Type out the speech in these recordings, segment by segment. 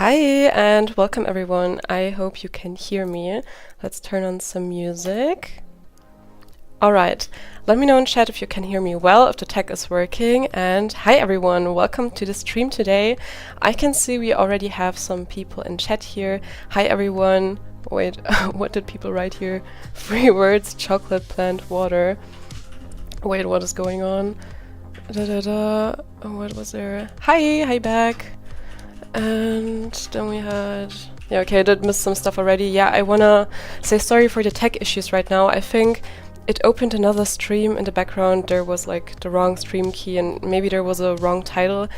Hi and welcome everyone. I hope you can hear me. Let's turn on some music. Alright, let me know in chat if you can hear me well, if the tech is working. And hi everyone, welcome to the stream today. I can see we already have some people in chat here. Hi everyone. Wait, what did people write here? 3 words, chocolate, plant, water. Wait, what is going on? Oh, what was there? Hi back. And then we had... Yeah, okay, I did miss some stuff already. Yeah, I wanna say sorry for the tech issues right now. I think it opened another stream in the background. There was like the wrong stream key and maybe there was a wrong title.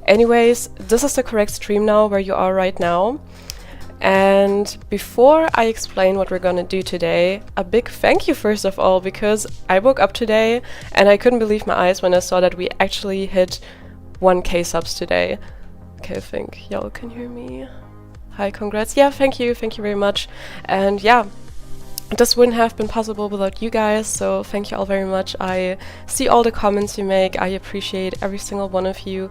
Anyways, this is the correct stream now where you are right now. And before I explain what we're gonna do today, a big thank you first of all, because I woke up today and I couldn't believe my eyes when I saw that we actually hit 1K subs today. Okay, I think y'all can hear me. Hi, congrats. Yeah, thank you very much. And yeah, this wouldn't have been possible without you guys, so thank you all very much. I see all the comments you make, I appreciate every single one of you.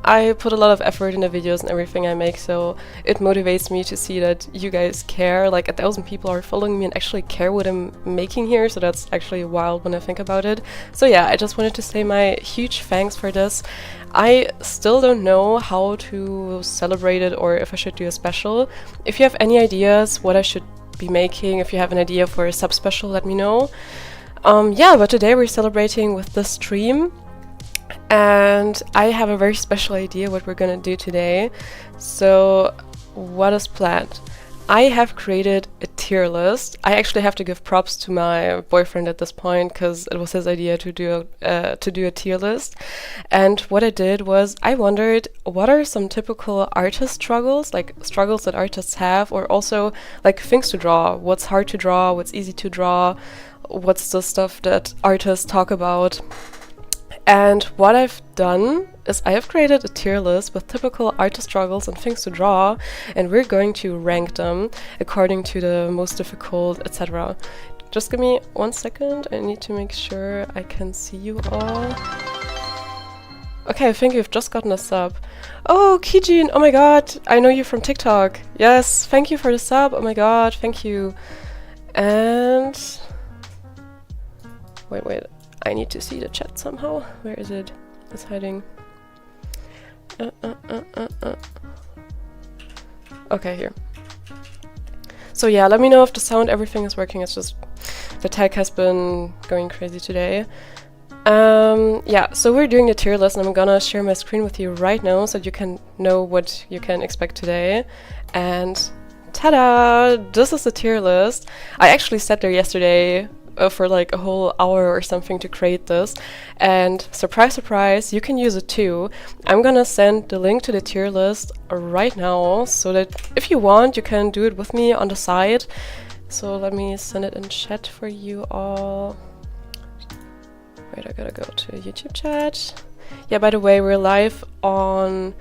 I put a lot of effort in the videos and everything I make, so it motivates me to see that you guys care. Like 1,000 people are following me and actually care what I'm making here, so that's actually wild when I think about it. So yeah, I just wanted to say my huge thanks for this. I still don't know how to celebrate it or if I should do a special. If you have any ideas what I should be making, if you have an idea for a sub special, let me know. Yeah, but today we're celebrating with this stream. And I have a very special idea what we're gonna do today. So what is planned? I have created a tier list. I actually have to give props to my boyfriend at this point because it was his idea to do a tier list. And what I did was I wondered what are some typical artist struggles, like struggles that artists have, or also like things to draw. What's hard to draw? What's easy to draw? What's the stuff that artists talk about? And what I've done is I have created a tier list with typical artist struggles and things to draw, and we're going to rank them according to the most difficult, etc. Just give me 1 second, I need to make sure I can see you all. Okay, I think you've just gotten a sub. Oh, Kijin, oh my god, I know you from TikTok. Yes, thank you for the sub, oh my god, thank you. And... Wait. I need to see the chat somehow. Where is it? It's hiding. Okay, here. So yeah, let me know if the sound, everything is working. It's just the tech has been going crazy today. Yeah, so we're doing the tier list and I'm gonna share my screen with you right now so that you can know what you can expect today. And ta-da! This is the tier list. I actually sat there yesterday for like a whole hour or something to create this, and surprise surprise, you can use it too. I'm gonna send the link to the tier list right now so that if you want you can do it with me on the side. So let me send it in chat for you all. Wait, I gotta go to YouTube chat. Yeah, by the way, we're live on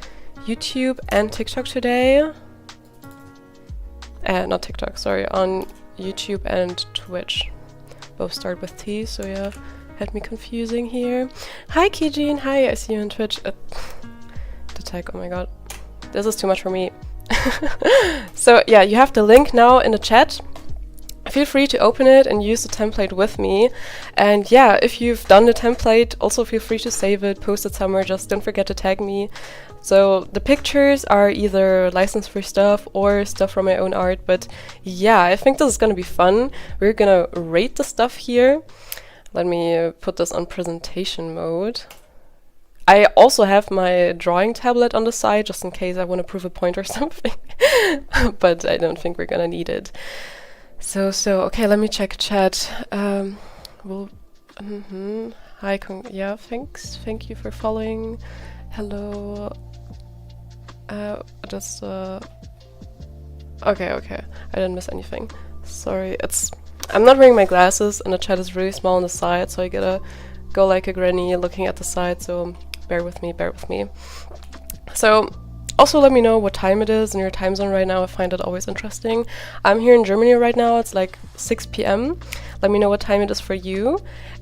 YouTube and TikTok today. Not TikTok, sorry, on YouTube and Twitch. Both start with T, so yeah, had me confusing here. Hi Kijin, hi, I see you on Twitch. The tag, oh my god, this is too much for me. So yeah, you have the link now in the chat. Feel free to open it and use the template with me. And yeah, if you've done the template, also feel free to save it, post it somewhere, just don't forget to tag me. So the pictures are either license-free stuff or stuff from my own art, but yeah, I think this is gonna be fun. We're gonna rate the stuff here. Let me put this on presentation mode. I also have my drawing tablet on the side, just in case I want to prove a point or something, but I don't think we're gonna need it. So okay, let me check chat. Hi, yeah, thanks. Thank you for following. Hello. Okay, I didn't miss anything. Sorry, I'm not wearing my glasses and the chat is really small on the side, so I gotta go like a granny looking at the side, so bear with me. So, also let me know what time it is in your time zone right now, I find it always interesting. I'm here in Germany right now, it's like 6 p.m. Let me know what time it is for you.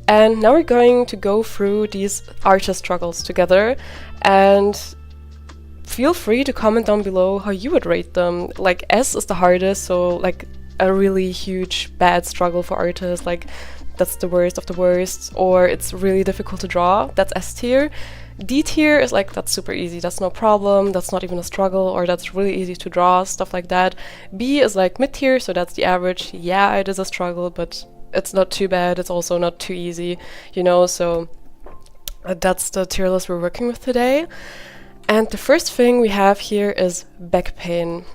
And now we're going to go through these artist struggles together, and feel free to comment down below how you would rate them. Like S is the hardest, so like a really huge bad struggle for artists, like that's the worst of the worst, or it's really difficult to draw, that's S tier. D tier is like, that's super easy, that's no problem, that's not even a struggle, or that's really easy to draw, stuff like that. B is like mid tier, so that's the average. Yeah, it is a struggle, but it's not too bad, it's also not too easy, you know, so that's the tier list we're working with today. And the first thing we have here is back pain.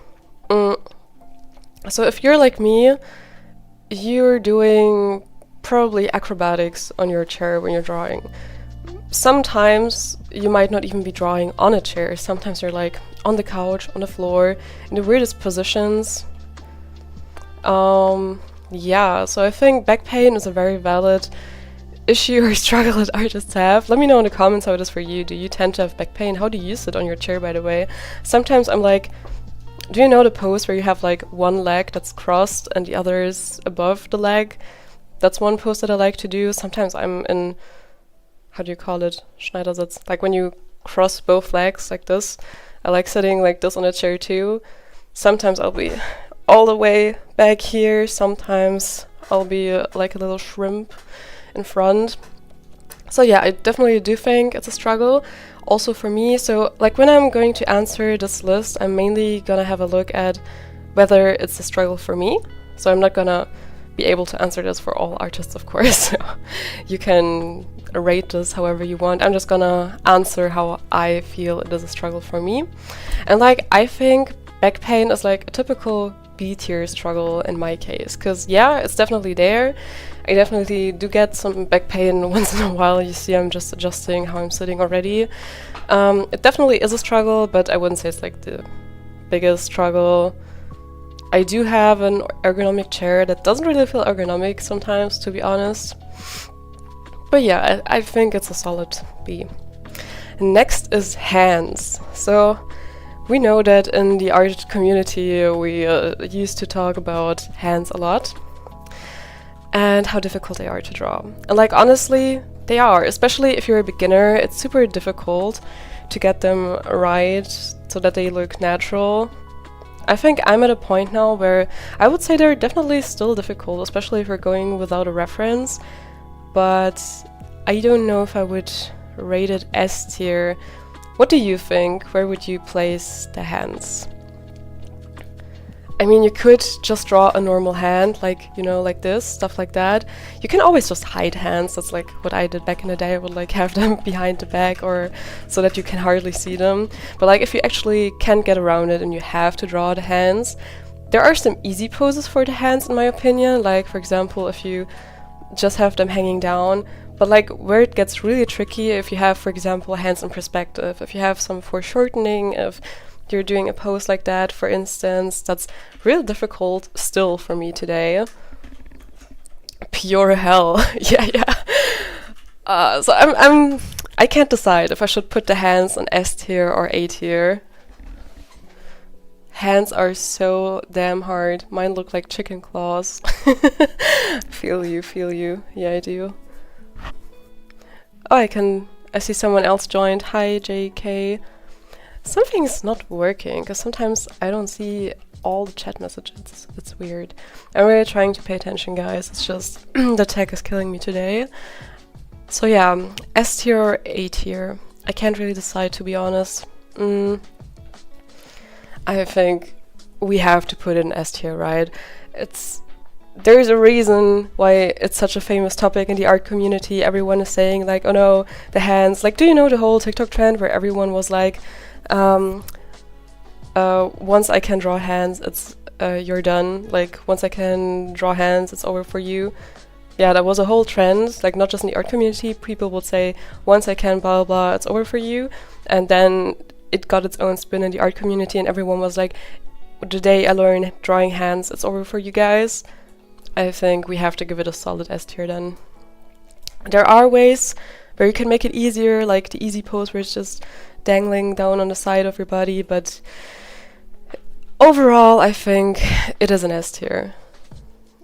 So if you're like me, you're doing probably acrobatics on your chair when you're drawing. Sometimes you might not even be drawing on a chair. Sometimes you're like on the couch, on the floor, in the weirdest positions. Yeah, so I think back pain is a very valid issue or struggle that artists have. Let me know in the comments how it is for you. Do you tend to have back pain? How do you sit on your chair, by the way? Sometimes I'm like, do you know the pose where you have like one leg that's crossed and the other is above the leg? That's one pose that I like to do. Sometimes I'm in, how do you call it? Schneidersitz. Like when you cross both legs like this. I like sitting like this on a chair too. Sometimes I'll be all the way back here. Sometimes I'll be like a little shrimp in front. So yeah, I definitely do think it's a struggle also for me. So like when I'm going to answer this list, I'm mainly gonna have a look at whether it's a struggle for me. So I'm not gonna be able to answer this for all artists, of course. So you can rate this however you want. I'm just gonna answer how I feel it is a struggle for me. And like, I think back pain is like a typical B tier struggle in my case, because yeah, it's definitely there. I definitely do get some back pain once in a while. You see, I'm just adjusting how I'm sitting already. It definitely is a struggle, but I wouldn't say it's like the biggest struggle. I do have an ergonomic chair that doesn't really feel ergonomic sometimes, to be honest. But yeah, I think it's a solid B. Next is hands. So we know that in the art community we used to talk about hands a lot and how difficult they are to draw. And like, honestly, they are, especially if you're a beginner. It's super difficult to get them right so that they look natural. I think I'm at a point now where I would say they're definitely still difficult, especially if you're going without a reference, but I don't know if I would rate it S tier. What do you think? Where would you place the hands? I mean, you could just draw a normal hand, like, you know, like this, stuff like that. You can always just hide hands. That's like what I did back in the day. I would like have them behind the back or so that you can hardly see them. But like, if you actually can't get around it and you have to draw the hands, there are some easy poses for the hands in my opinion. Like, for example, if you just have them hanging down. But like, where it gets really tricky, if you have, for example, hands in perspective, if you have some foreshortening, if you're doing a pose like that, for instance, that's real difficult still for me today. Pure hell. Yeah. So I can't decide if I should put the hands on S tier or A tier. Hands are so damn hard. Mine look like chicken claws. Feel you. Yeah, I do. Oh, I see someone else joined. Hi, JK. Something's not working, because sometimes I don't see all the chat messages. It's weird. I'm really trying to pay attention, guys. It's just the tech is killing me today. So yeah, S tier or A tier. I can't really decide, to be honest. I think we have to put it in S tier, right? There's a reason why it's such a famous topic in the art community. Everyone is saying like, oh no, the hands. Like, do you know the whole TikTok trend where everyone was like, once I can draw hands, it's you're done. Like, once I can draw hands, it's over for you. Yeah, that was a whole trend. Like, not just in the art community, people would say, once I can blah blah, it's over for you. And then it got its own spin in the art community, and everyone was like, the day I learn drawing hands, it's over for you guys. I think we have to give it a solid S tier then. There are ways where you can make it easier, like the easy pose where it's just dangling down on the side of your body, but overall I think it is an S tier.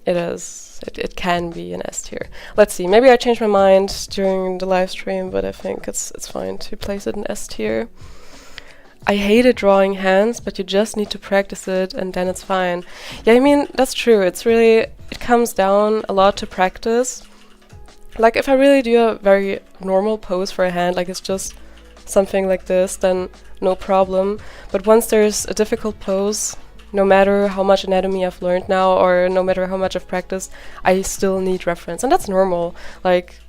It is. It can be an S tier. Let's see, maybe I changed my mind during the live stream, but I think it's fine to place it in S tier. I hated drawing hands, but you just need to practice it and then it's fine. Yeah, I mean, that's true. It comes down a lot to practice. Like, if I really do a very normal pose for a hand, like it's just something like this, then no problem. But once there's a difficult pose, no matter how much anatomy I've learned now, or no matter how much I've practiced, I still need reference. And that's normal. Like,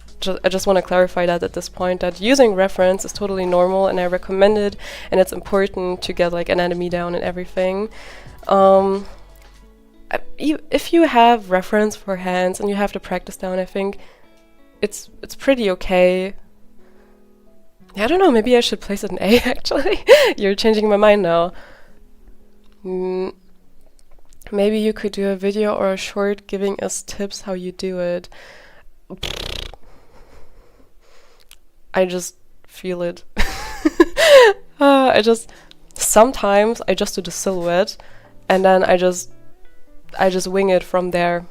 I just want to clarify that at this point, that using reference is totally normal and I recommend it, and it's important to get like anatomy down and everything. If you have reference for hands and you have the practice down, I think it's pretty okay. I don't know, maybe I should place it in A actually. You're changing my mind now. Maybe you could do a video or a short giving us tips how you do it. I just feel it. Sometimes I just do the silhouette and then I just wing it from there.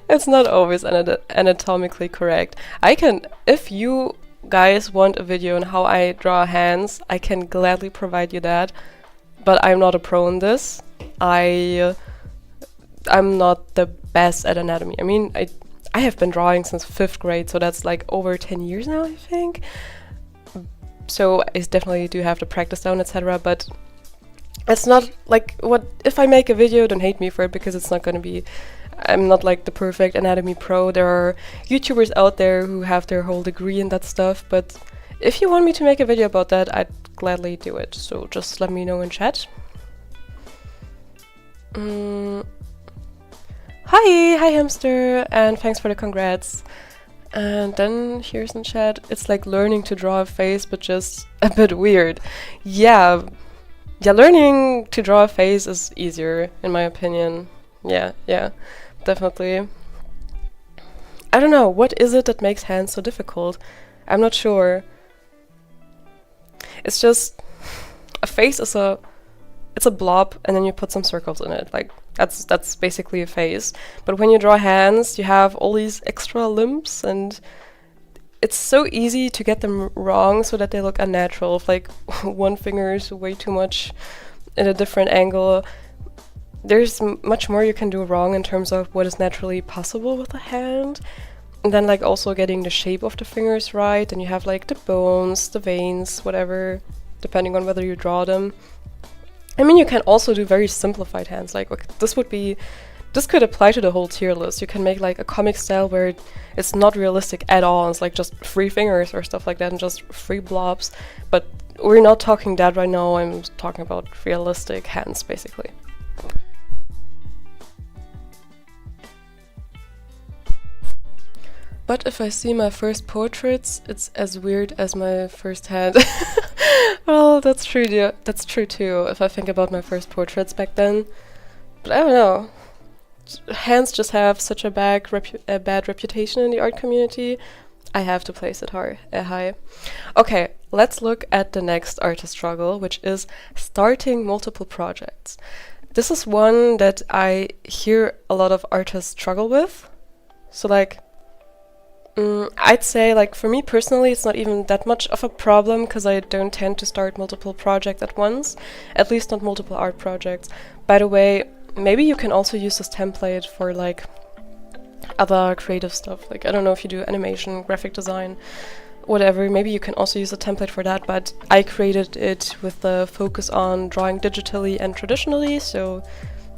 It's not always anatomically correct. If you guys want a video on how I draw hands, I can gladly provide you that, but I'm not a pro in this. I'm not the best at anatomy. I mean, I have been drawing since 5th grade, so that's like over 10 years now, I think. So I definitely do have to practice down, etc. But it's not like, if I make a video, don't hate me for it, because it's not gonna be, I'm not like the perfect anatomy pro. There are YouTubers out there who have their whole degree in that stuff, but if you want me to make a video about that, I'd gladly do it. So just let me know in chat. Hi hamster, and thanks for the congrats. And then here's in chat, it's like learning to draw a face, but just a bit weird. Yeah, learning to draw a face is easier, in my opinion. Yeah, definitely. I don't know, what is it that makes hands so difficult? I'm not sure. It's just, a face is it's a blob, and then you put some circles in it. Like, that's basically a face. But when you draw hands, you have all these extra limbs, and it's so easy to get them wrong so that they look unnatural. If like one finger is way too much in a different angle, there's much more you can do wrong in terms of what is naturally possible with a hand. And then like also getting the shape of the fingers right, and you have like the bones, the veins, whatever, depending on whether you draw them. I mean, you can also do very simplified hands. Like, okay, this could apply to the whole tier list. You can make like a comic style where it's not realistic at all. It's like just 3 fingers or stuff like that, and just 3 blobs. But we're not talking that right now. I'm talking about realistic hands, basically. But if I see my first portraits, it's as weird as my first hand. Well, that's true, dear. That's true too, if I think about my first portraits back then. But I don't know. Hands just have such a bad reputation in the art community. I have to place it high. Okay, let's look at the next artist struggle, which is starting multiple projects. This is one that I hear a lot of artists struggle with. So like, I'd say, like, for me personally, it's not even that much of a problem because I don't tend to start multiple projects at once, at least not multiple art projects. By the way, maybe you can also use this template for like other creative stuff. Like, I don't know if you do animation, graphic design, whatever. Maybe you can also use a template for that, but I created it with the focus on drawing digitally and traditionally, so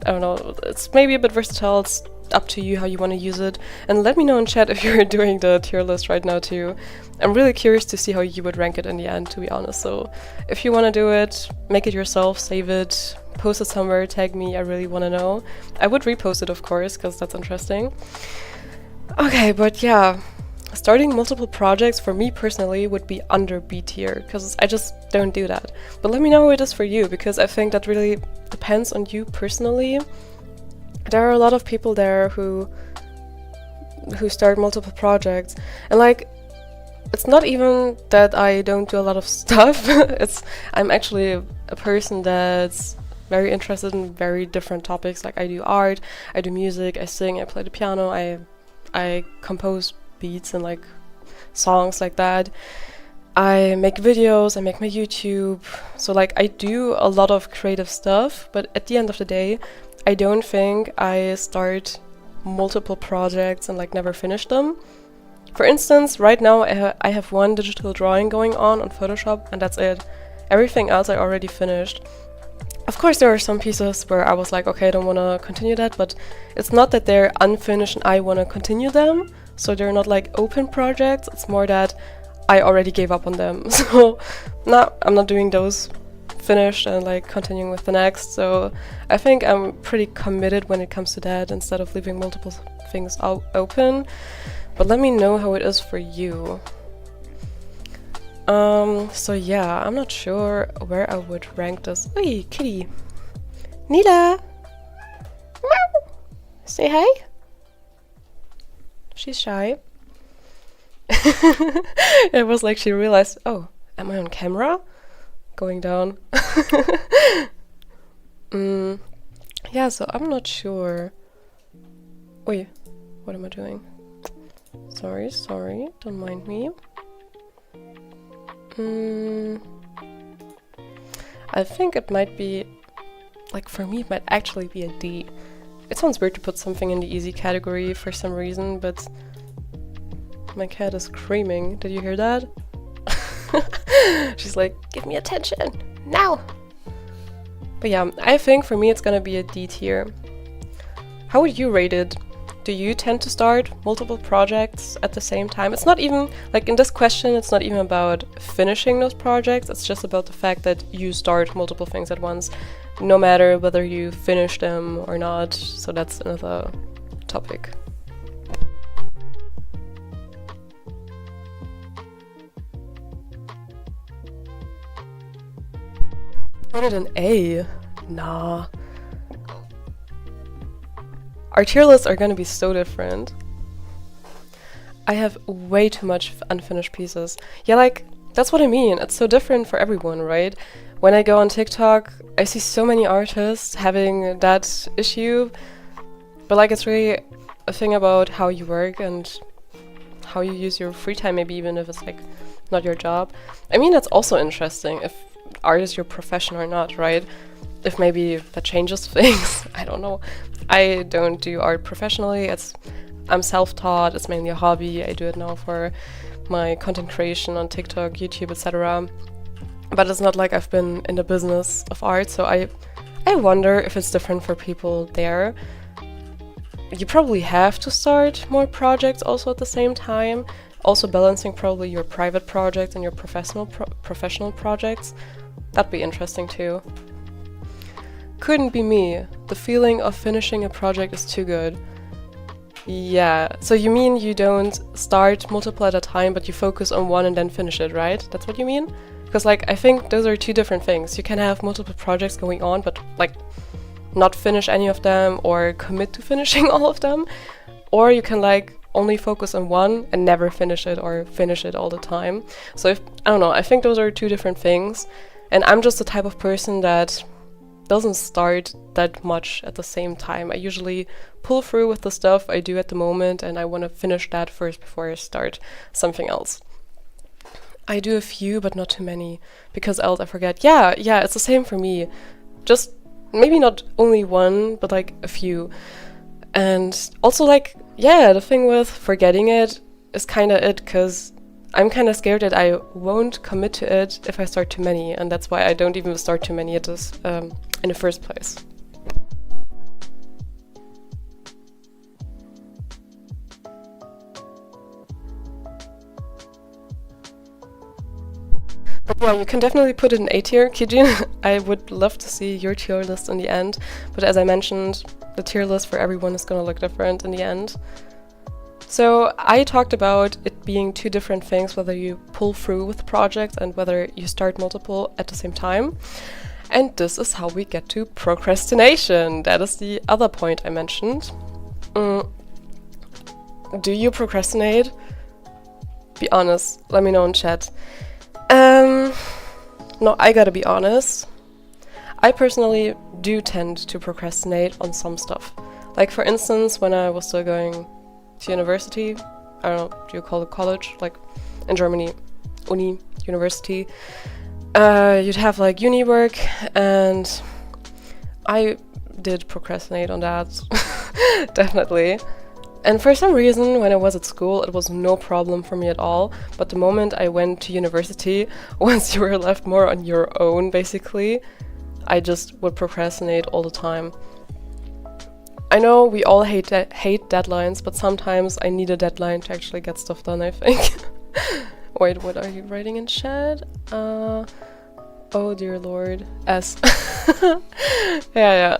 I don't know, it's maybe a bit versatile. It's up to you how you want to use it, and let me know in chat if you're doing the tier list right now too. I'm really curious to see how you would rank it in the end, to be honest. So if you want to do it, make it yourself, save it, post it somewhere, tag me. I really want to know. I would repost it, of course, because that's interesting. Okay, but yeah, starting multiple projects for me personally would be under B tier, because I just don't do that. But let me know how it is for you, because I think that really depends on you personally. There are a lot of people there who start multiple projects, and like, it's not even that I don't do a lot of stuff. I'm actually a person that's very interested in very different topics. Like, I do art, I do music, I sing, I play the piano, I compose beats and like songs like that. I make videos, I make my YouTube, so like I do a lot of creative stuff, but at the end of the day, I don't think I start multiple projects and like never finish them. For instance, right now I have one digital drawing going on Photoshop, and that's it. Everything else I already finished. Of course, there are some pieces where I was like, okay, I don't want to continue that, but it's not that they're unfinished and I want to continue them, so they're not like open projects. It's more that I already gave up on them. So no, I'm not doing those finished and like continuing with the next. So I think I'm pretty committed when it comes to that, instead of leaving multiple things open. But let me know how it is for you. So yeah, I'm not sure where I would rank this. Oi, kitty. Nila! Meow! Say hi. She's shy. It was like she realized, oh, am I on camera? Going down. Yeah, so I'm not sure. Oi, what am I doing? Sorry, don't mind me. I think it might be, like for me, it might actually be a D. It sounds weird to put something in the easy category for some reason, but my cat is screaming. Did you hear that? She's like, give me attention, now! But yeah, I think for me it's gonna be a D tier. How would you rate it? Do you tend to start multiple projects at the same time? It's not even, like in this question, it's not even about finishing those projects, it's just about the fact that you start multiple things at once, no matter whether you finish them or not, so that's another topic. Put it an A? Nah. Our tier lists are gonna be so different. I have way too much unfinished pieces. Yeah, like, that's what I mean. It's so different for everyone, right? When I go on TikTok, I see so many artists having that issue. But like, it's really a thing about how you work and how you use your free time, maybe even if it's like not your job. I mean, that's also interesting, if art is your profession or not, right? If maybe that changes things, I don't know. I don't do art professionally, I'm self-taught, it's mainly a hobby. I do it now for my content creation on TikTok, YouTube, etc. But it's not like I've been in the business of art, so I wonder if it's different for people there. You probably have to start more projects also at the same time, also balancing probably your private projects and your professional projects. That'd be interesting too. Couldn't be me. The feeling of finishing a project is too good. Yeah, so you mean you don't start multiple at a time, but you focus on one and then finish it, right? That's what you mean? Because like, I think those are two different things. You can have multiple projects going on, but like not finish any of them or commit to finishing all of them. Or you can like only focus on one and never finish it, or finish it all the time. So I don't know, I think those are two different things. And I'm just the type of person that doesn't start that much at the same time. I usually pull through with the stuff I do at the moment, and I want to finish that first before I start something else. I do a few, but not too many, because else I forget. Yeah, it's the same for me. Just maybe not only one, but like a few. And also like, yeah, the thing with forgetting it is kind of it, because I'm kind of scared that I won't commit to it if I start too many, and that's why I don't even start too many at this in the first place. But yeah, you can definitely put it in A tier, Kijin. I would love to see your tier list in the end, but as I mentioned, the tier list for everyone is gonna look different in the end. So I talked about it being two different things, whether you pull through with projects and whether you start multiple at the same time. And this is how we get to procrastination. That is the other point I mentioned. Do you procrastinate? Be honest, let me know in chat. No, I gotta be honest. I personally do tend to procrastinate on some stuff. Like for instance, when I was still going to university, I don't know, do you call it college? Like in Germany, university, you'd have like uni work, and I did procrastinate on that, definitely. And for some reason, when I was at school, it was no problem for me at all. But the moment I went to university, once you were left more on your own, basically, I just would procrastinate all the time. I know we all hate deadlines, but sometimes I need a deadline to actually get stuff done, I think. Wait, what are you writing in chat? Oh dear lord. S. Yeah.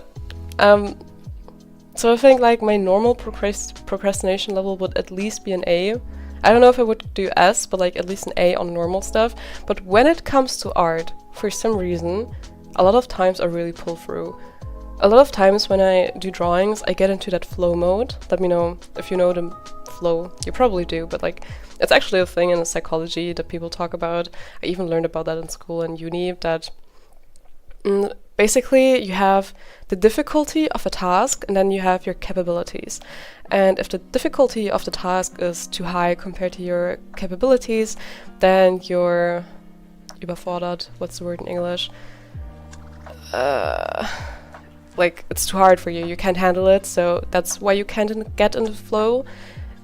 So I think like my normal procrastination level would at least be an A. I don't know if I would do S, but like at least an A on normal stuff. But when it comes to art, for some reason, a lot of times I really pull through. A lot of times when I do drawings, I get into that flow mode. Let me know if you know the flow. You probably do, but like it's actually a thing in psychology that people talk about. I even learned about that in school and uni, that basically you have the difficulty of a task and then you have your capabilities. And if the difficulty of the task is too high compared to your capabilities, then you're überfordert. What's the word in English? Like it's too hard for you. You can't handle it, so that's why you can't get into the flow.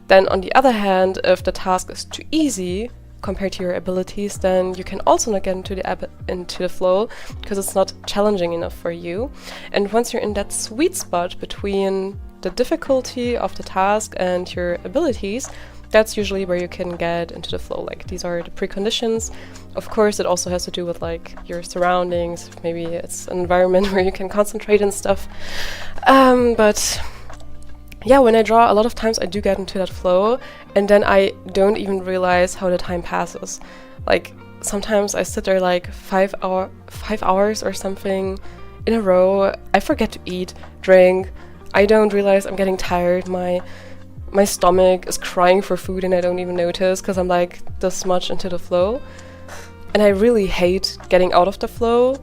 Then on the other hand, if the task is too easy compared to your abilities, then you can also not get into the flow because it's not challenging enough for you. And once you're in that sweet spot between the difficulty of the task and your abilities, that's usually where you can get into the flow. Like these are the preconditions. Of course, it also has to do with like your surroundings. Maybe it's an environment where you can concentrate and stuff. But yeah, when I draw, a lot of times I do get into that flow, and then I don't even realize how the time passes. Like sometimes I sit there like 5 hours or something in a row. I forget to eat, drink. I don't realize I'm getting tired. My stomach is crying for food and I don't even notice because I'm like this much into the flow. And I really hate getting out of the flow.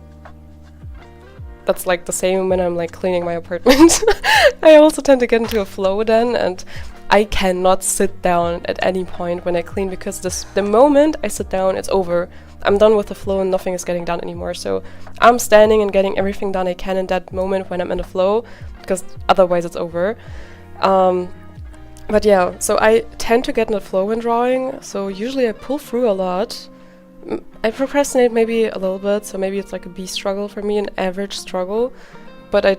That's like the same when I'm like cleaning my apartment. I also tend to get into a flow then, and I cannot sit down at any point when I clean because the moment I sit down, it's over. I'm done with the flow and nothing is getting done anymore. So I'm standing and getting everything done I can in that moment when I'm in the flow, because otherwise it's over. But yeah, so I tend to get in the flow when drawing, so usually I pull through a lot. I procrastinate maybe a little bit, so maybe it's like a B struggle for me, an average struggle. But I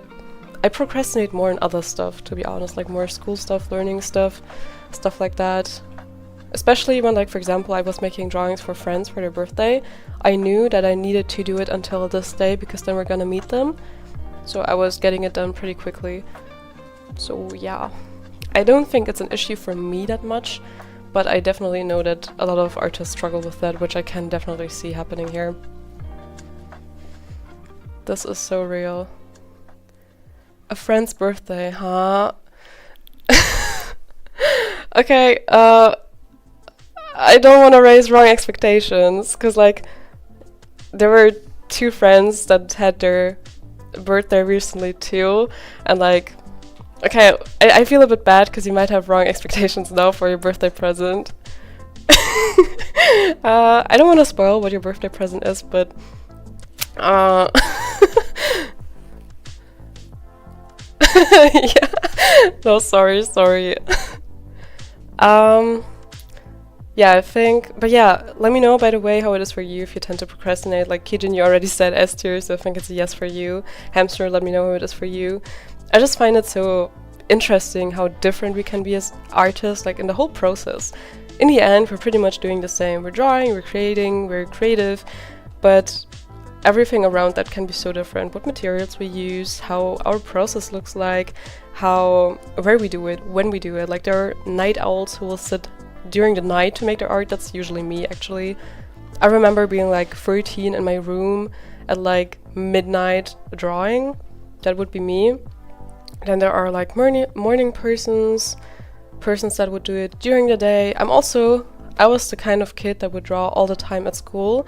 procrastinate more in other stuff, to be honest, like more school stuff, learning stuff like that. Especially when, like, for example, I was making drawings for friends for their birthday. I knew that I needed to do it until this day because then we're gonna meet them. So I was getting it done pretty quickly. So yeah, I don't think it's an issue for me that much. But I definitely know that a lot of artists struggle with that, which I can definitely see happening here. This is so real. A friend's birthday, huh? Okay, I don't want to raise wrong expectations, because like, there were 2 friends that had their birthday recently too, and like, okay, I feel a bit bad because you might have wrong expectations now for your birthday present. I don't want to spoil what your birthday present is, but yeah. No, sorry. Yeah, I think, but yeah, let me know, by the way, how it is for you if you tend to procrastinate. Like Kijin, you already said S tier, so I think it's a yes for you. Hamster, let me know how it is for you. I just find it so interesting how different we can be as artists, like in the whole process. In the end, we're pretty much doing the same. We're drawing, we're creating, we're creative, but everything around that can be so different. What materials we use, how our process looks like, where we do it, when we do it. Like there are night owls who will sit during the night to make their art. That's usually me, actually. I remember being like 13 in my room at like midnight drawing. That would be me. Then there are like morning persons that would do it during the day. I was the kind of kid that would draw all the time at school,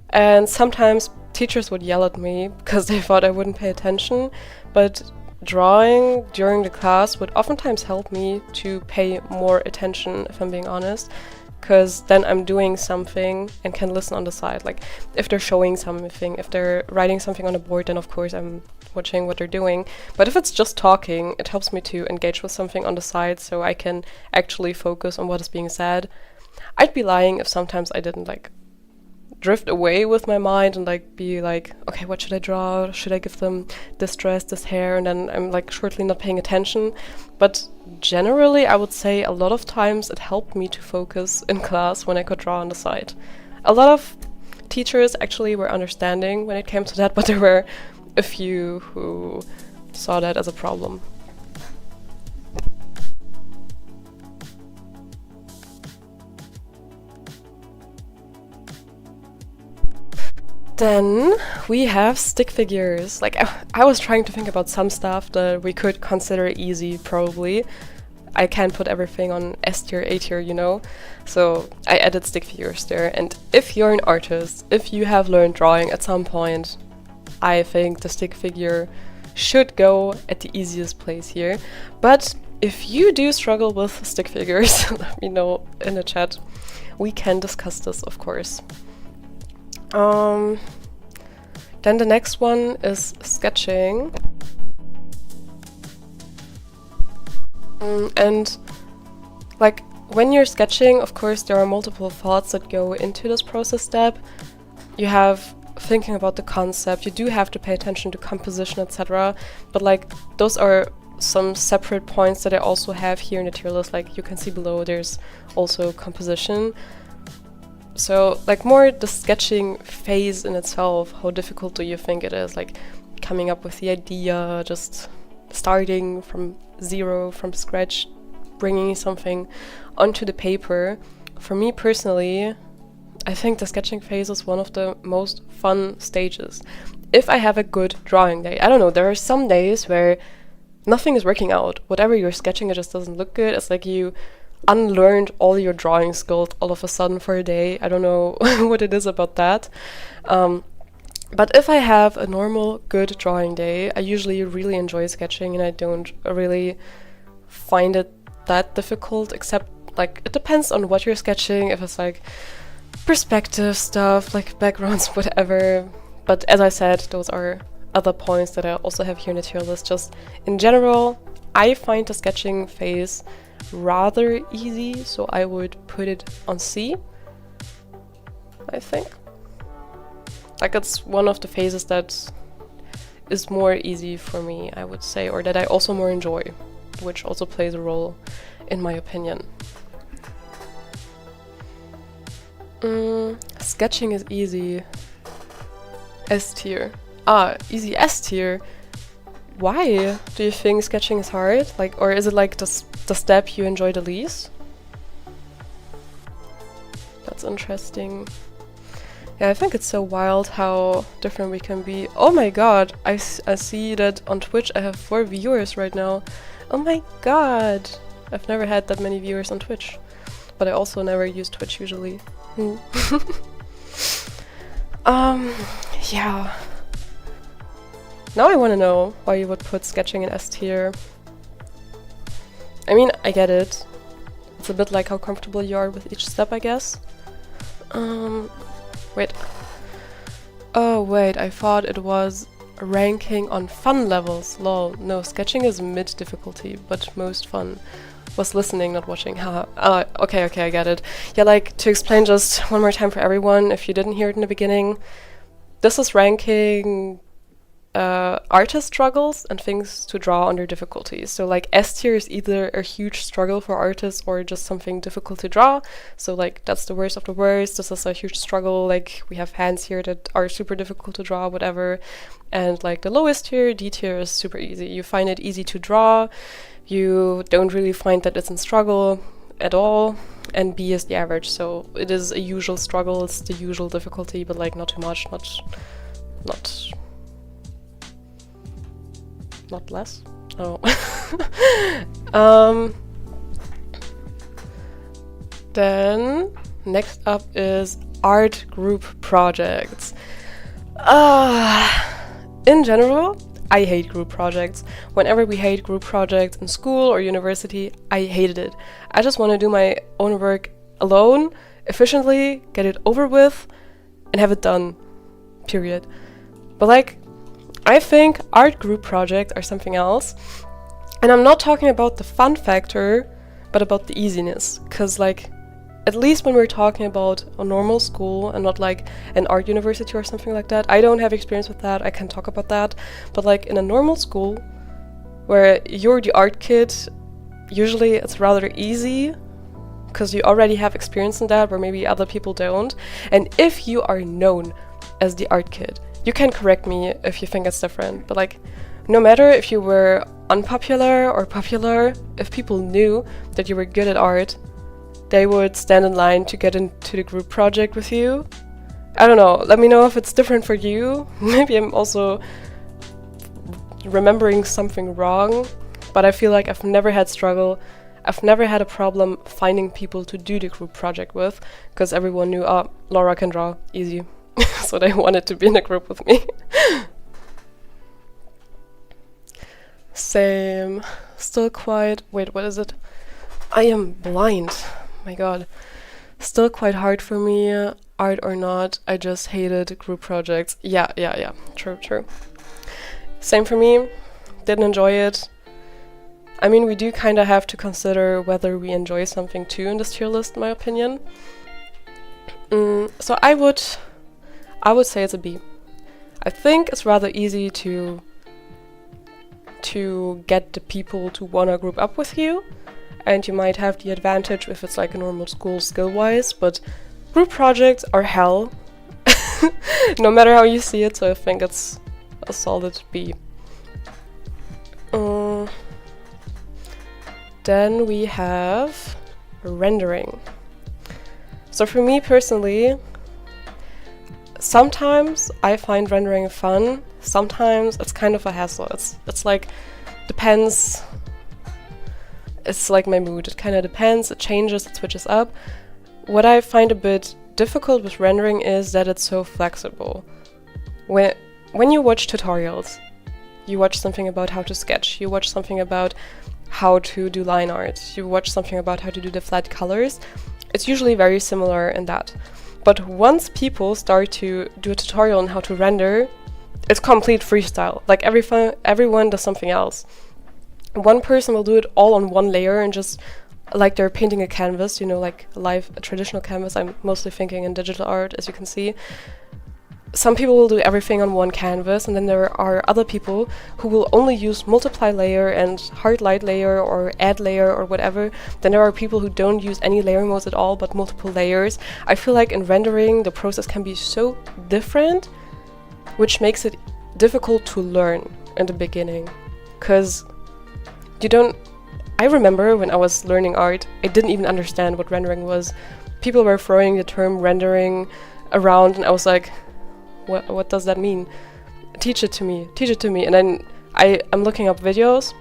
and sometimes teachers would yell at me because they thought I wouldn't pay attention, but drawing during the class would oftentimes help me to pay more attention, if I'm being honest, because then I'm doing something and can listen on the side. Like if they're showing something, if they're writing something on a board, then of course I'm watching what they're doing. But if it's just talking, it helps me to engage with something on the side so I can actually focus on what is being said. I'd be lying if sometimes I didn't like drift away with my mind and like be like, okay, what should I draw? Should I give them this dress, this hair? And then I'm like shortly not paying attention. But generally, I would say a lot of times it helped me to focus in class when I could draw on the side. A lot of teachers actually were understanding when it came to that, but there were a few who saw that as a problem. Then we have stick figures. Like I was trying to think about some stuff that we could consider easy, probably. I can't put everything on S tier, A tier, you know? So I added stick figures there. And if you're an artist, if you have learned drawing at some point, I think the stick figure should go at the easiest place here. But if you do struggle with stick figures, let me know in the chat. We can discuss this, of course. Then the next one is sketching. And like when you're sketching, of course, there are multiple thoughts that go into this process step. You have thinking about the concept, you do have to pay attention to composition, etc. But like those are some separate points that I also have here in the tier list. Like you can see below, there's also composition. So like more the sketching phase in itself, how difficult do you think it is? Like coming up with the idea, just starting from zero, from scratch, bringing something onto the paper. For me personally, I think the sketching phase is one of the most fun stages. If I have a good drawing day, I don't know, there are some days where nothing is working out. Whatever you're sketching, it just doesn't look good. It's like you unlearned all your drawing skills all of a sudden for a day. I don't know what it is about that. But if I have a normal, good drawing day, I usually really enjoy sketching and I don't really find it that difficult, except like it depends on what you're sketching. If it's like perspective stuff, like backgrounds, whatever. But as I said, those are other points that I also have here in the tier list. Just in general, I find the sketching phase rather easy, so I would put it on C, I think. Like it's one of the phases that is more easy for me, I would say, or that I also more enjoy, which also plays a role in my opinion. Sketching is easy. S tier. Easy S tier. Why do you think sketching is hard? Like, or is it like the step you enjoy the least? That's interesting. Yeah, I think it's so wild how different we can be. Oh my god, I see that on Twitch I have 4 viewers right now. Oh my god! I've never had that many viewers on Twitch. But I also never use Twitch usually. Yeah. Now I want to know why you would put sketching in S tier. I mean, I get it. It's a bit like how comfortable you are with each step, I guess. Wait. Oh wait, I thought it was ranking on fun levels. Lol. No, sketching is mid difficulty, but most fun. Was listening, not watching. Haha. Okay, I get it. Yeah, like, to explain just one more time for everyone, if you didn't hear it in the beginning, this is ranking artist struggles and things to draw under difficulty. So like S tier is either a huge struggle for artists or just something difficult to draw. So like that's the worst of the worst. This is a huge struggle. Like we have hands here that are super difficult to draw, whatever. And like the lowest tier, D tier, is super easy. You find it easy to draw. You don't really find that it's in struggle at all. And B is the average. So it is a usual struggle. It's the usual difficulty, but like not too much, not less. Oh. Then next up is art group projects. In general, I hate group projects. Whenever we hate group projects in school or university, I hated it. I just want to do my own work alone, efficiently, get it over with, and have it done. Period. But like, I think art group projects are something else. And I'm not talking about the fun factor, but about the easiness. Because like, at least when we're talking about a normal school and not like an art university or something like that, I don't have experience with that, I can talk about that. But like in a normal school, where you're the art kid, usually it's rather easy, because you already have experience in that, where maybe other people don't. And if you are known as the art kid, you can correct me if you think it's different, but like, no matter if you were unpopular or popular, if people knew that you were good at art, they would stand in line to get into the group project with you. I don't know, let me know if it's different for you. Maybe I'm also remembering something wrong, but I feel like I've never had a problem finding people to do the group project with, because everyone knew, oh, Laura can draw, easy. So they wanted to be in a group with me. Same. Still quite... Wait, what is it? I am blind. My god. Still quite hard for me, art or not. I just hated group projects. Yeah. True. Same for me. Didn't enjoy it. I mean, we do kind of have to consider whether we enjoy something too in this tier list, in my opinion. So I would say it's a B. I think it's rather easy to get the people to wanna group up with you, and you might have the advantage if it's like a normal school skill-wise, but group projects are hell, no matter how you see it, so I think it's a solid B. Then we have rendering. So for me personally, sometimes I find rendering fun, sometimes it's kind of a hassle. It's like, depends. It's like my mood, it kind of depends, it changes, it switches up. What I find a bit difficult with rendering is that it's so flexible. When you watch tutorials, you watch something about how to sketch, you watch something about how to do line art, you watch something about how to do the flat colors, it's usually very similar in that. But once people start to do a tutorial on how to render, it's complete freestyle. Like everyone does something else. One person will do it all on one layer and just like they're painting a canvas, you know, like a traditional canvas. I'm mostly thinking in digital art, as you can see. Some people will do everything on one canvas, and then there are other people who will only use multiply layer and hard light layer or add layer or whatever. Then there are people who don't use any layering modes at all, but multiple layers. I feel like in rendering, the process can be so different, which makes it difficult to learn in the beginning. Because I remember when I was learning art, I didn't even understand what rendering was. People were throwing the term rendering around, and I was like, what does that mean? Teach it to me. And then I'm looking up videos,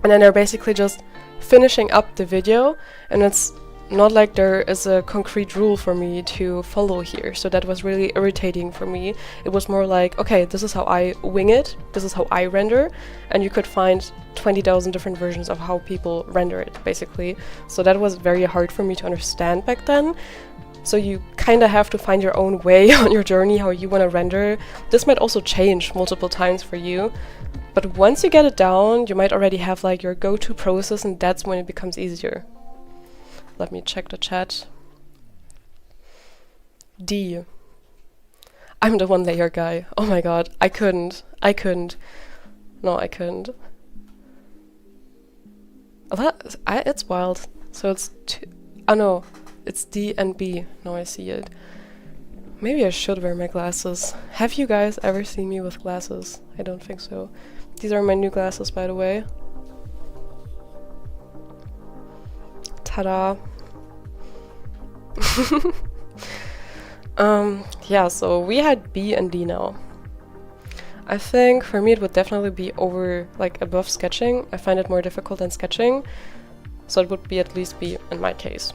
and then they're basically just finishing up the video, and it's not like there is a concrete rule for me to follow here. So that was really irritating for me. It was more like, okay, this is how I wing it, this is how I render, and you could find 20,000 different versions of how people render it, basically. So that was very hard for me to understand back then. So you kind of have to find your own way on your journey, how you want to render. This might also change multiple times for you, but once you get it down, you might already have like your go-to process, and that's when it becomes easier. Let me check the chat. D. I'm the one layer guy. Oh my god, I couldn't. No, I couldn't. It's wild. So it's oh no. It's D and B. Now I see it. Maybe I should wear my glasses. Have you guys ever seen me with glasses? I don't think so. These are my new glasses, by the way. Ta-da! Yeah, so we had B and D now. I think for me it would definitely be above sketching. I find it more difficult than sketching. So it would be at least B in my case.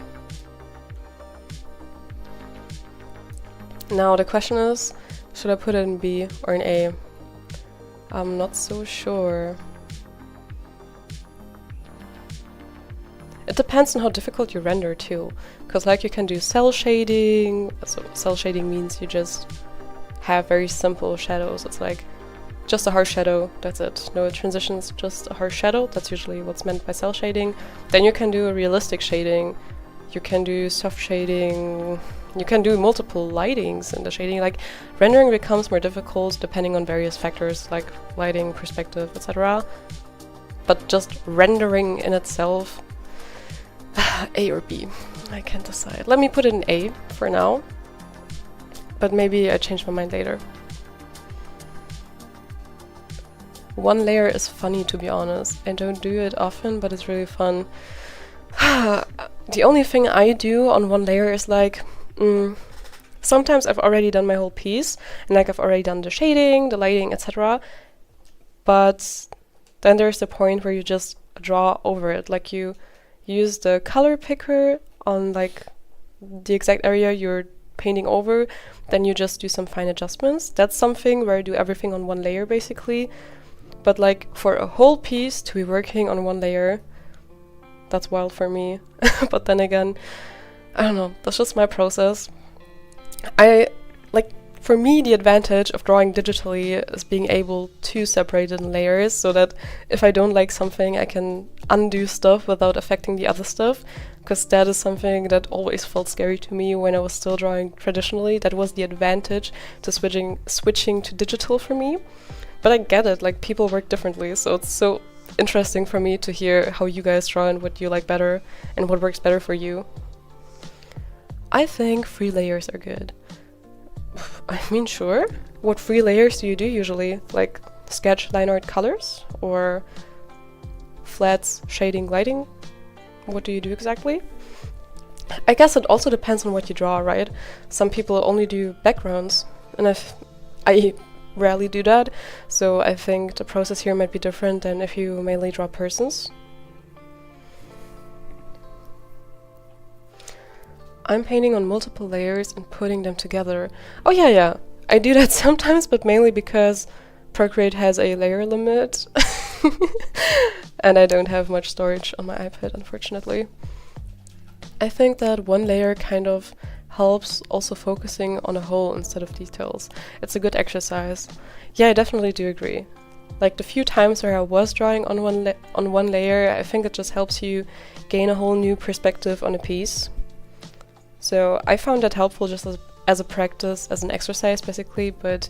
Now the question is, should I put it in B or in A? I'm not so sure. It depends on how difficult you render too, because like you can do cell shading. So cell shading means you just have very simple shadows. It's like just a harsh shadow, that's it. No transitions, just a harsh shadow. That's usually what's meant by cell shading. Then you can do a realistic shading. You can do soft shading. You can do multiple lightings in the shading. Like, rendering becomes more difficult depending on various factors like lighting, perspective, etc. But just rendering in itself, A or B, I can't decide. Let me put it in A for now, but maybe I change my mind later. One layer is funny, to be honest. I don't do it often, but it's really fun. The only thing I do on one layer is like, sometimes I've already done my whole piece, and like I've already done the shading, the lighting, etc. But then there's the point where you just draw over it. Like you use the color picker on like the exact area you're painting over, then you just do some fine adjustments. That's something where I do everything on one layer basically. But like for a whole piece to be working on one layer, that's wild for me. But then again, I don't know, that's just my process. For me, the advantage of drawing digitally is being able to separate it in layers, so that if I don't like something, I can undo stuff without affecting the other stuff, because that is something that always felt scary to me when I was still drawing traditionally. That was the advantage to switching to digital for me. But I get it, like people work differently, so it's so interesting for me to hear how you guys draw and what you like better and what works better for you. I think 3 layers are good. I mean, sure. What 3 layers do you do usually? Like sketch, line art, colors? Or flats, shading, lighting? What do you do exactly? I guess it also depends on what you draw, right? Some people only do backgrounds, and I rarely do that, so I think the process here might be different than if you mainly draw persons. I'm painting on multiple layers and putting them together. Oh yeah, I do that sometimes, but mainly because Procreate has a layer limit and I don't have much storage on my iPad, unfortunately. I think that one layer kind of helps also focusing on a whole instead of details. It's a good exercise. Yeah, I definitely do agree. Like the few times where I was drawing on one layer, I think it just helps you gain a whole new perspective on a piece. So I found that helpful just as a practice, as an exercise basically, but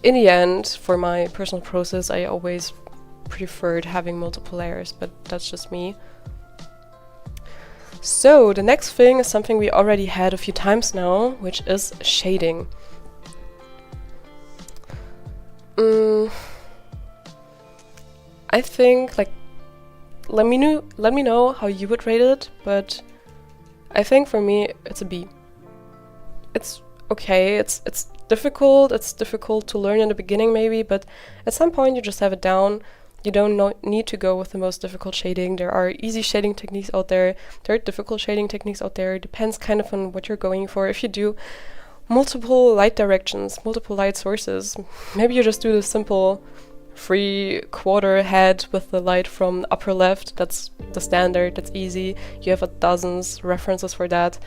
in the end, for my personal process, I always preferred having multiple layers, but that's just me. So the next thing is something we already had a few times now, which is shading. I think, like, let me know how you would rate it, but I think for me it's a B. It's okay, it's difficult to learn in the beginning maybe, but at some point you just have it down. You don't need to go with the most difficult shading. There are easy shading techniques out there. There are difficult shading techniques out there. It depends kind of on what you're going for. If you do multiple light directions, multiple light sources, maybe you just do the simple 3/4 head with the light from upper left. That's the standard, that's easy. You have dozens references for that.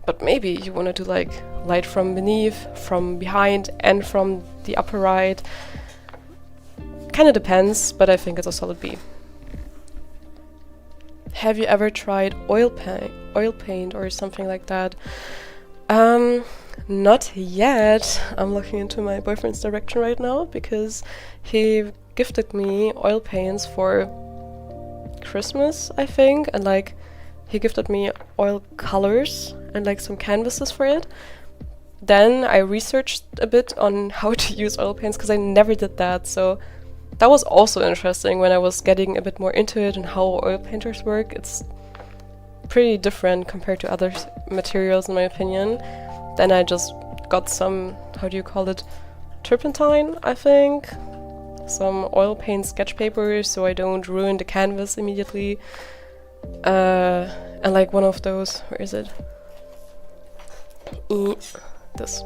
But maybe you want to do like light from beneath, from behind, and from the upper right. Kind of depends, but I think it's a solid B. Have you ever tried oil paint or something like that? Not yet. I'm looking into my boyfriend's direction right now because he gifted me oil paints for Christmas, I think, and like he gifted me oil colors and like some canvases for it. Then I researched a bit on how to use oil paints because I never did that, so that was also interesting when I was getting a bit more into it and how oil painters work. It's pretty different compared to other materials in my opinion. Then I just got some, how do you call it, turpentine, I think. Some oil paint sketch paper so I don't ruin the canvas immediately. And like one of those, where is it? This.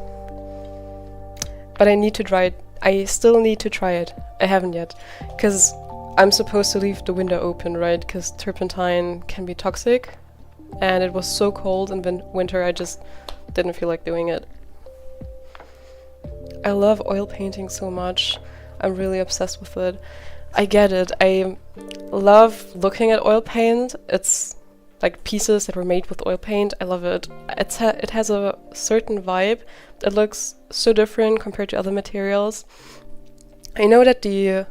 But I need to try it. I still need to try it. I haven't yet. Because I'm supposed to leave the window open, right? Because turpentine can be toxic. And it was so cold in winter, I just didn't feel like doing it. I love oil painting so much. I'm really obsessed with it. I get it. I love looking at oil paint. It's like pieces that were made with oil paint. I love it. It has a certain vibe. It looks so different compared to other materials. I know that the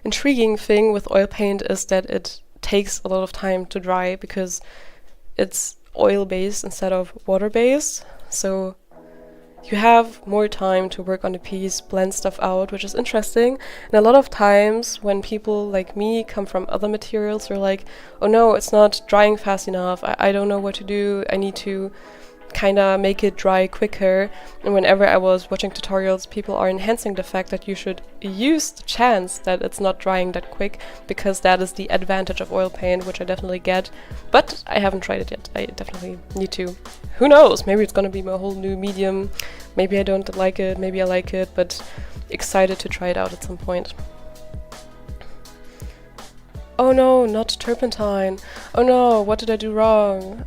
intriguing thing with oil paint is that it takes a lot of time to dry because it's oil-based instead of water-based. So you have more time to work on the piece, blend stuff out, which is interesting. And a lot of times when people like me come from other materials, they're like, oh no, it's not drying fast enough. I don't know what to do. I need to kind of make it dry quicker. And whenever I was watching tutorials, people are enhancing the fact that you should use the chance that it's not drying that quick, because that is the advantage of oil paint, which I definitely get. But I haven't tried it yet. I definitely need to. Who knows? Maybe it's gonna be my whole new medium. Maybe I don't like it, maybe I like it, but excited to try it out at some point. Oh no, not turpentine. Oh no, what did I do wrong?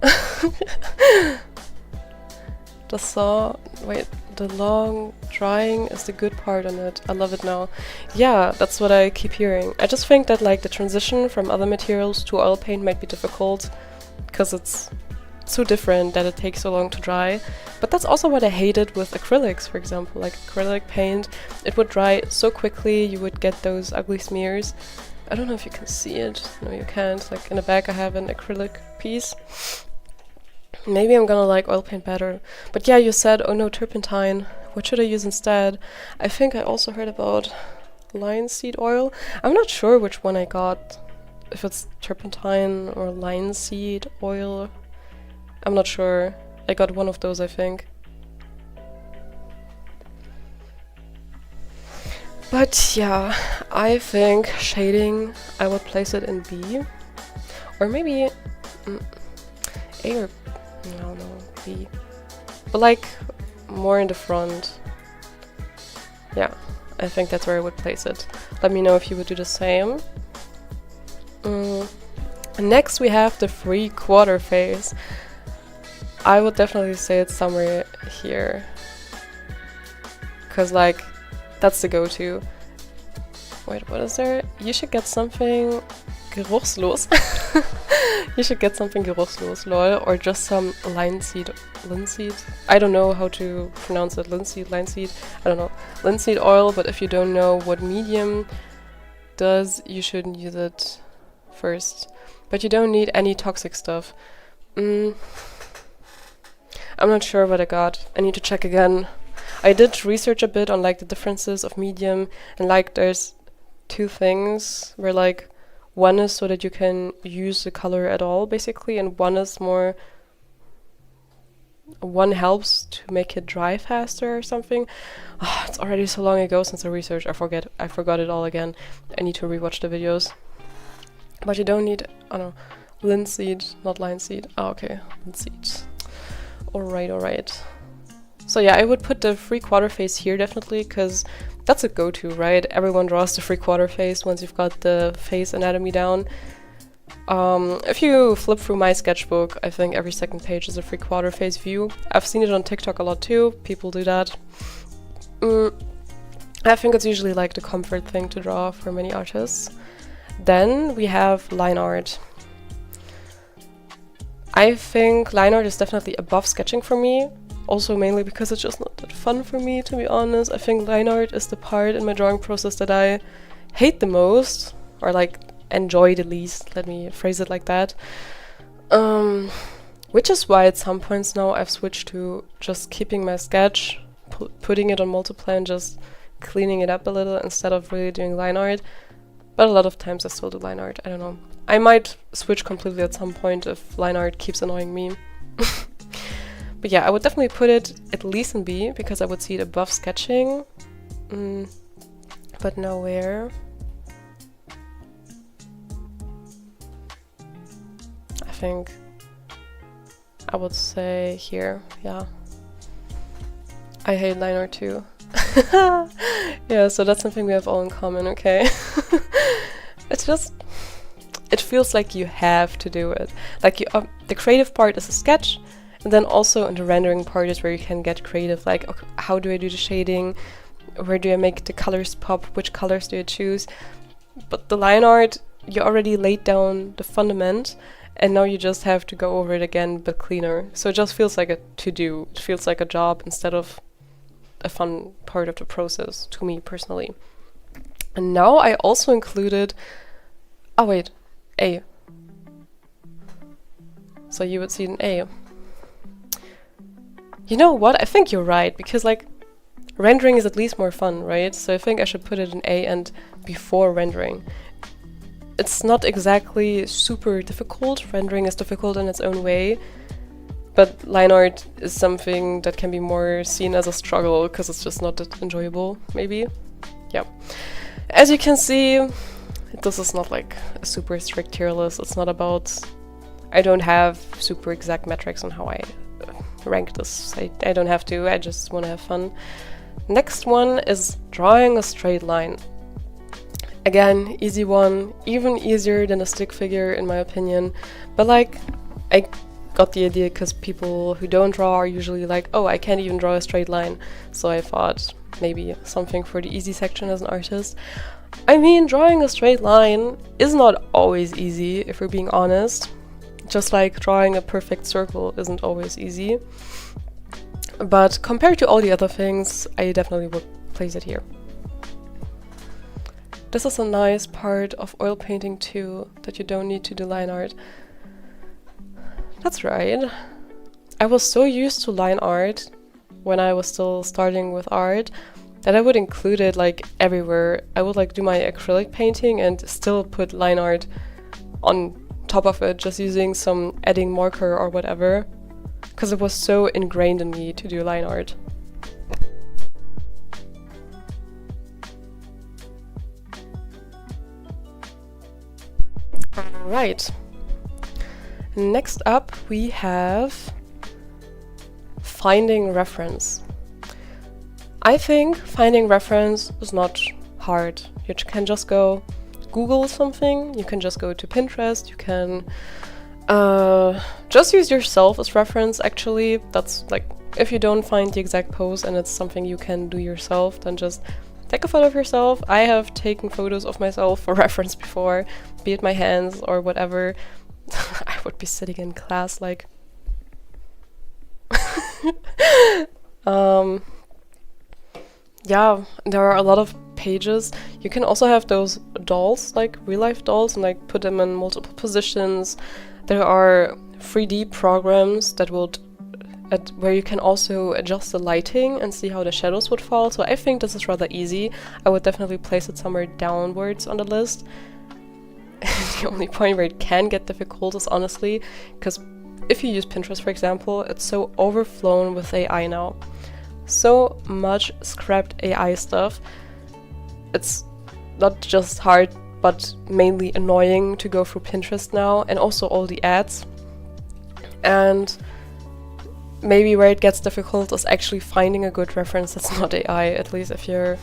The long drying is the good part on it. I love it now. Yeah, that's what I keep hearing. I just think that like the transition from other materials to oil paint might be difficult because it's so different that it takes so long to dry. But that's also what I hated with acrylics, for example. Like acrylic paint, it would dry so quickly, you would get those ugly smears. I don't know if you can see it. No, you can't. Like in the back I have an acrylic piece. Maybe I'm gonna like oil paint better. But yeah, you said, oh no, turpentine. What should I use instead? I think I also heard about linseed oil. I'm not sure which one I got. If it's turpentine or linseed oil. I'm not sure. I got one of those, I think. But yeah, I think shading, I would place it in B. Or maybe A or... no, B. But like, more in the front. Yeah, I think that's where I would place it. Let me know if you would do the same. Next we have the 3/4 face. I would definitely say it's somewhere here. Cause like, that's the go-to. Wait, what is there? You should get something geruchslos. You should get something geruchslos, lol, or just some linseed. I don't know how to pronounce it. Linseed. I don't know. Linseed oil, but if you don't know what medium does, you shouldn't use it first. But you don't need any toxic stuff. I'm not sure what I got. I need to check again. I did research a bit on like the differences of medium, and like there's two things where like one is so that you can use the color at all basically, and one is more, one helps to make it dry faster or something. Oh, it's already so long ago since I researched. I forgot it all again. I need to rewatch the videos. But you don't need, I don't know, linseed, not linseed. Oh, okay, linseed. Alright. So yeah, I would put the 3/4 face here definitely, because that's a go-to, right? Everyone draws the 3/4 face once you've got the face anatomy down. If you flip through my sketchbook, I think every second page is a 3/4 face view. I've seen it on TikTok a lot too. People do that. I think it's usually like the comfort thing to draw for many artists. Then we have line art. I think line art is definitely above sketching for me. Also mainly because it's just not that fun for me, to be honest. I think line art is the part in my drawing process that I hate the most, or like enjoy the least, let me phrase it like that. Which is why at some points now I've switched to just keeping my sketch, putting it on multiply and just cleaning it up a little instead of really doing line art. But a lot of times I still do line art, I don't know. I might switch completely at some point if line art keeps annoying me. But yeah, I would definitely put it at least in B, because I would see it above sketching. But now where? I think I would say here, yeah. I hate line art too. Yeah, so that's something we have all in common, okay. it's just, it feels like you have to do it. Like you, the creative part is a sketch, and then also in the rendering part is where you can get creative, like, okay, how do I do the shading? Where do I make the colors pop? Which colors do I choose? But the line art, you already laid down the fundament, and now you just have to go over it again, but cleaner. So it just feels like a to-do. It feels like a job instead of a fun part of the process, to me personally. And now I also included... Oh wait, A. So you would see an A. You know what? I think you're right, because like, rendering is at least more fun, right? So I think I should put it in A and before rendering. It's not exactly super difficult. Rendering is difficult in its own way, but line art is something that can be more seen as a struggle because it's just not that enjoyable, maybe. Yeah. As you can see, this is not like a super strict tier list. It's not about... I don't have super exact metrics on how I rank this. I don't have to, I just want to have fun. Next one is drawing a straight line. Again, easy one, even easier than a stick figure in my opinion, but like, I got the idea because people who don't draw are usually like, oh, I can't even draw a straight line, so I thought maybe something for the easy section as an artist. I mean, drawing a straight line is not always easy, if we're being honest, just like drawing a perfect circle isn't always easy, but compared to all the other things, I definitely would place it here. This is a nice part of oil painting too, that you don't need to do line art. That's right. I was so used to line art when I was still starting with art that I would include it like everywhere. I would like do my acrylic painting and still put line art on top of it, just using some adding marker or whatever, because it was so ingrained in me to do line art. Right. Next up we have finding reference. I think finding reference is not hard. You can just go Google something, you can just go to Pinterest, you can just use yourself as reference actually. That's like, if you don't find the exact pose and it's something you can do yourself, then just take a photo of yourself. I have taken photos of myself for reference before, be it my hands or whatever. I would be sitting in class like... yeah, there are a lot of pages. You can also have those dolls, like real-life dolls, and like put them in multiple positions. There are 3D programs that would where you can also adjust the lighting and see how the shadows would fall, so I think this is rather easy. I would definitely place it somewhere downwards on the list. The only point where it can get difficult is honestly because if you use Pinterest, for example, it's so overflown with AI now. So much scrapped AI stuff. It's not just hard, but mainly annoying to go through Pinterest now, and also all the ads. And maybe where it gets difficult is actually finding a good reference that's not AI, at least if you're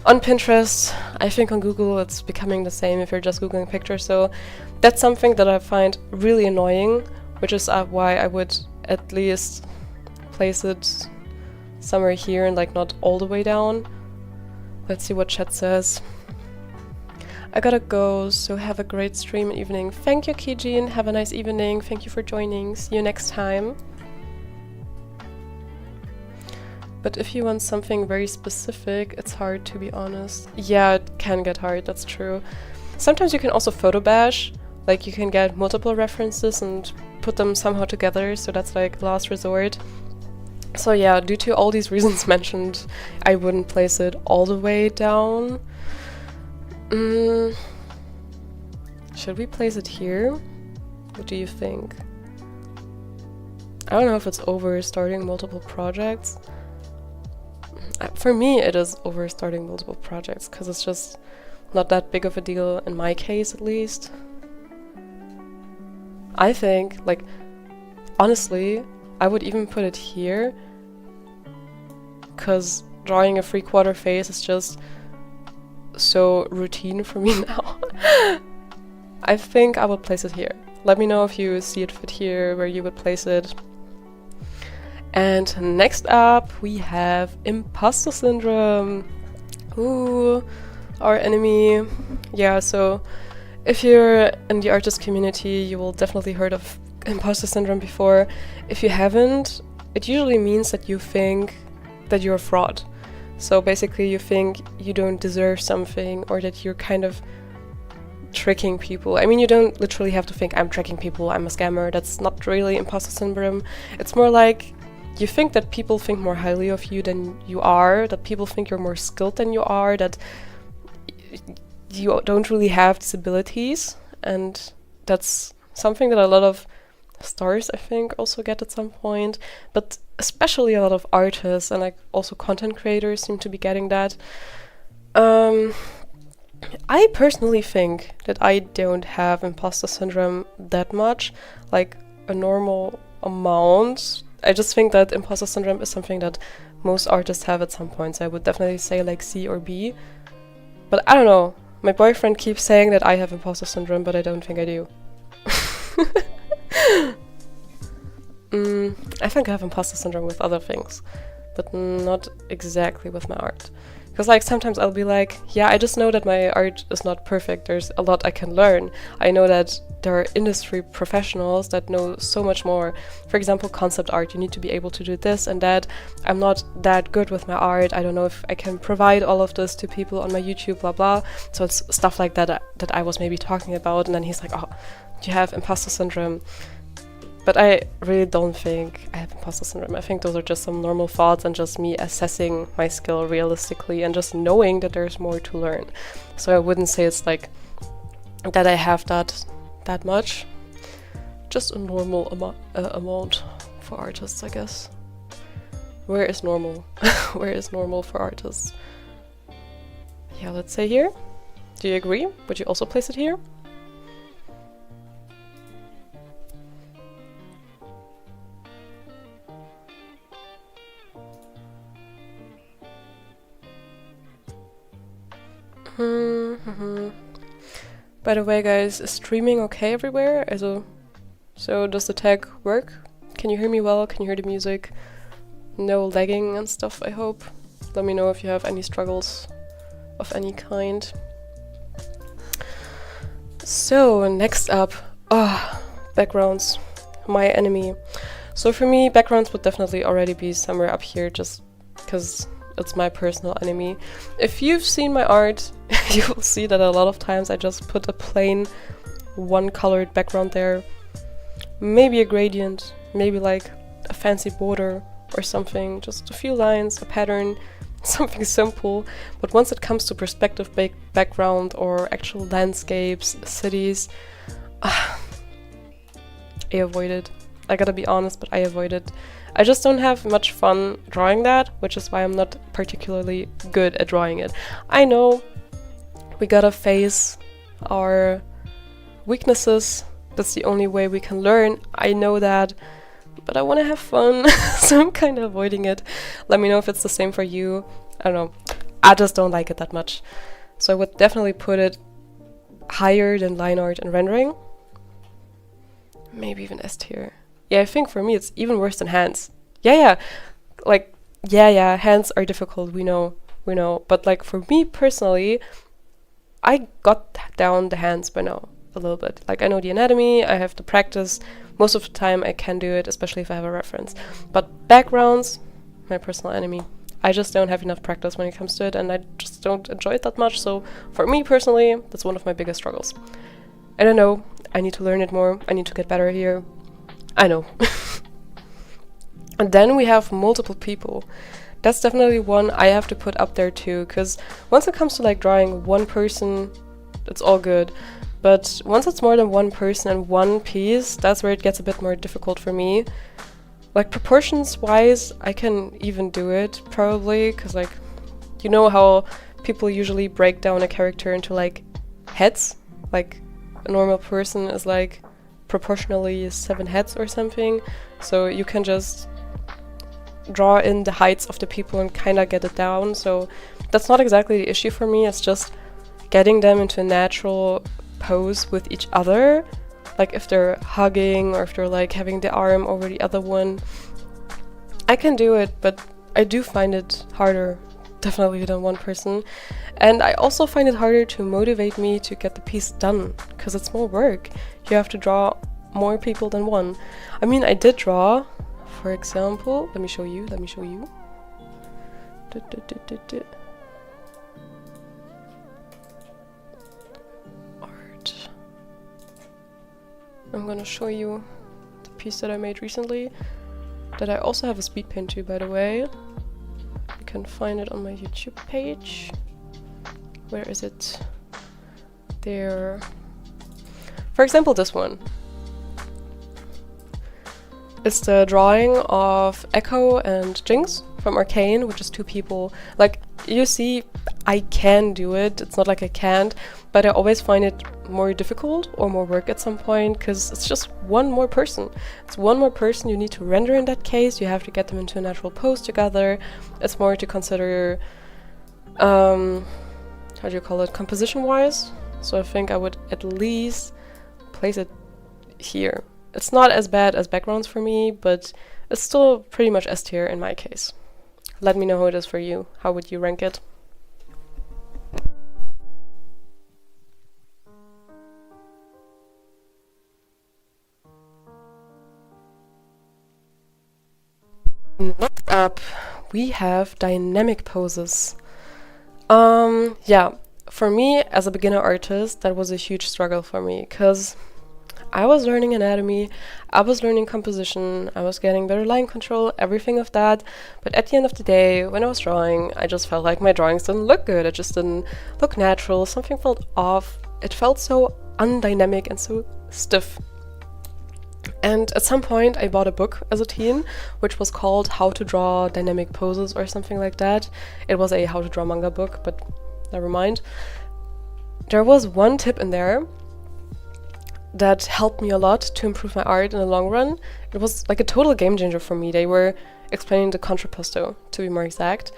on Pinterest. I think on Google it's becoming the same if you're just Googling pictures, so that's something that I find really annoying, which is why I would at least place it somewhere here and like not all the way down. Let's see what chat says. I gotta go, so have a great stream evening. Thank you, Kijin. Have a nice evening. Thank you for joining. See you next time. But if you want something very specific, it's hard, to be honest. Yeah, it can get hard, that's true. Sometimes you can also photo bash, like you can get multiple references and put them somehow together, so that's like last resort. So yeah, due to all these reasons mentioned, I wouldn't place it all the way down. Should we place it here? What do you think? I don't know if it's over starting multiple projects. For me, it is over starting multiple projects, because it's just not that big of a deal, in my case at least. I think, like, honestly, I would even put it here, because drawing a 3/4 face is just so routine for me now. I think I would place it here. Let me know if you see it fit here, where you would place it. And next up we have imposter syndrome. Ooh, our enemy. Yeah, so if you're in the artist community, you will definitely heard of imposter syndrome before. If you haven't, it usually means that you think that you're a fraud. So basically you think you don't deserve something, or that you're kind of tricking people. I mean, you don't literally have to think I'm tricking people, I'm a scammer. That's not really imposter syndrome. It's more like you think that people think more highly of you than you are, that people think you're more skilled than you are, that you don't really have these abilities, and that's something that a lot of stars, I think, also get at some point, but especially a lot of artists and like also content creators seem to be getting that. I personally think that I don't have imposter syndrome that much, like a normal amount. I just think that imposter syndrome is something that most artists have at some point, so I would definitely say like C or B. But I don't know, my boyfriend keeps saying that I have imposter syndrome, but I don't think I do. I think I have imposter syndrome with other things, but not exactly with my art. Because like sometimes I'll be like, yeah, I just know that my art is not perfect. There's a lot I can learn. I know that there are industry professionals that know so much more. For example, concept art, you need to be able to do this and that. I'm not that good with my art. I don't know if I can provide all of this to people on my YouTube, blah blah. So it's stuff like that that I was maybe talking about, and then he's like, oh, you have imposter syndrome. But I really don't think I have imposter syndrome. I think those are just some normal thoughts and just me assessing my skill realistically and just knowing that there's more to learn. So I wouldn't say it's like that I have that much. Just a normal amount for artists, I guess. Where is normal? Where is normal for artists? Yeah, let's say here. Do you agree? Would you also place it here? By the way, guys, is streaming okay everywhere? So does the tag work? Can you hear me well? Can you hear the music? No lagging and stuff, I hope. Let me know if you have any struggles of any kind. So, next up, backgrounds, my enemy. So for me, backgrounds would definitely already be somewhere up here, just because it's my personal enemy. If you've seen my art, you will see that a lot of times I just put a plain one-colored background there. Maybe a gradient, maybe like a fancy border or something, just a few lines, a pattern, something simple. But once it comes to perspective background or actual landscapes, cities, I avoid it. I gotta be honest, but I avoid it. I just don't have much fun drawing that, which is why I'm not particularly good at drawing it. I know we gotta face our weaknesses. That's the only way we can learn. I know that, but I want to have fun, so I'm kind of avoiding it. Let me know if it's the same for you. I don't know. I just don't like it that much. So I would definitely put it higher than line art and rendering. Maybe even S tier. Yeah, I think for me it's even worse than hands. Yeah. Like, yeah, hands are difficult, we know. But like for me personally, I got down the hands by now a little bit. Like I know the anatomy, I have to practice. Most of the time I can do it, especially if I have a reference. But backgrounds, my personal enemy. I just don't have enough practice when it comes to it, and I just don't enjoy it that much. So for me personally, that's one of my biggest struggles. I don't know, I need to learn it more. I need to get better here. I know. And then we have multiple people. That's definitely one I have to put up there too, because once it comes to like drawing one person, it's all good. But once it's more than one person and one piece, that's where it gets a bit more difficult for me. Like proportions wise, I can even do it probably, because like, you know how people usually break down a character into like heads? Like a normal person is like proportionally 7 heads or something. So you can just draw in the heights of the people and kind of get it down. So that's not exactly the issue for me. It's just getting them into a natural pose with each other, like if they're hugging or if they're like having the arm over the other one. I can do it, but I do find it harder, definitely, than one person. And I also find it harder to motivate me to get the piece done, because it's more work. You have to draw more people than one. I mean, I did draw, for example, let me show you. Art. I'm gonna show you the piece that I made recently, that I also have a speed paint to, by the way. You can find it on my YouTube page. Where is it? There. For example, this one. It's the drawing of Echo and Jinx from Arcane, which is two people. Like, you see, I can do it. It's not like I can't, but I always find it more difficult or more work at some point, because it's just one more person. It's one more person you need to render in that case. You have to get them into a natural pose together. It's more to consider, how do you call it, composition-wise. So I think I would at least place it here. It's not as bad as backgrounds for me, but it's still pretty much S tier in my case. Let me know how it is for you. How would you rank it? Next up, we have dynamic poses. Yeah, for me as a beginner artist, that was a huge struggle for me, because I was learning anatomy, I was learning composition, I was getting better line control, everything of that, but at the end of the day, when I was drawing, I just felt like my drawings didn't look good, it just didn't look natural, something felt off, it felt so undynamic and so stiff. And at some point I bought a book as a teen, which was called How to Draw Dynamic Poses or something like that. It was a how to draw manga book, but never mind. There was one tip in there that helped me a lot to improve my art in the long run. It was like a total game changer for me. They were explaining the contrapposto, to be more exact.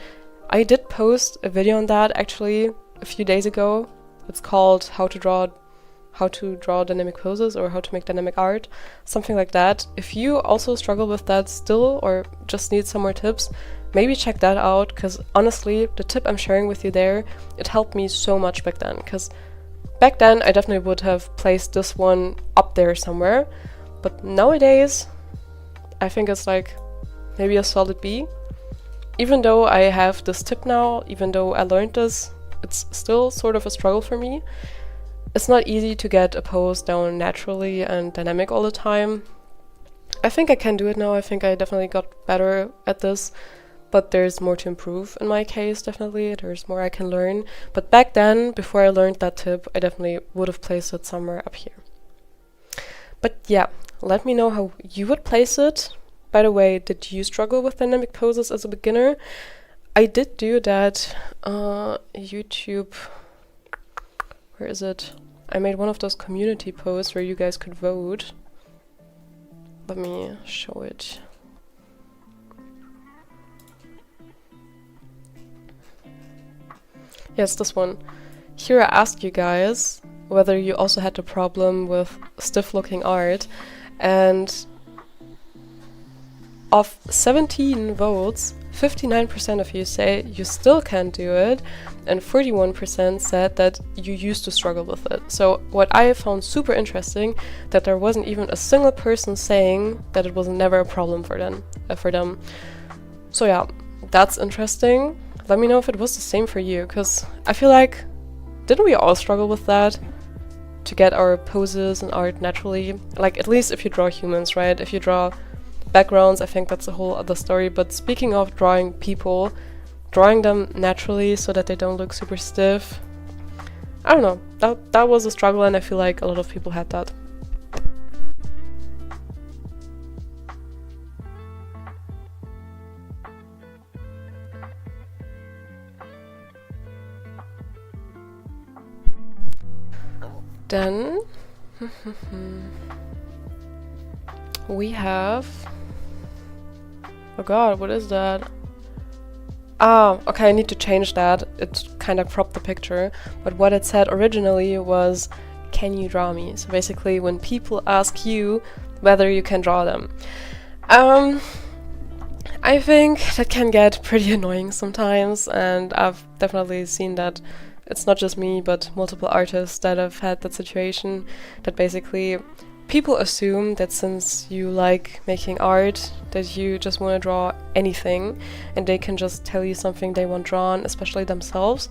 I did post a video on that actually a few days ago. It's called How to draw dynamic poses, or how to make dynamic art, something like that. If you also struggle with that still, or just need some more tips, maybe check that out, because honestly, the tip I'm sharing with you there, it helped me so much back then, because back then I definitely would have placed this one up there somewhere, but nowadays I think it's like maybe a solid B. Even though I have this tip now, even though I learned this, it's still sort of a struggle for me. It's not easy to get a pose down naturally and dynamic all the time. I think I can do it now. I think I definitely got better at this, but there's more to improve in my case, definitely. There's more I can learn. But back then, before I learned that tip, I definitely would have placed it somewhere up here. But yeah, let me know how you would place it. By the way, did you struggle with dynamic poses as a beginner? I did do that YouTube, where is it? I made one of those community posts where you guys could vote. Let me show it. Yes, this one. Here I asked you guys whether you also had the problem with stiff looking art, and of 17 votes, 59% of you say you still can't do it, and 41% said that you used to struggle with it. So what I found super interesting, that there wasn't even a single person saying that it was never a problem for them. So yeah, that's interesting. Let me know if it was the same for you, because I feel like, didn't we all struggle with that? To get our poses and art naturally? Like, at least if you draw humans, right? If you draw backgrounds, I think that's a whole other story. But speaking of drawing people, drawing them naturally so that they don't look super stiff, I don't know, that was a struggle, and I feel like a lot of people had that. Then we have, oh god, what is that? Ah, okay, I need to change that. It kind of cropped the picture. But what it said originally was, can you draw me? So basically, when people ask you whether you can draw them. I think that can get pretty annoying sometimes, and I've definitely seen that it's not just me, but multiple artists that have had that situation, that basically people assume that since you like making art, that you just want to draw anything, and they can just tell you something they want drawn, especially themselves,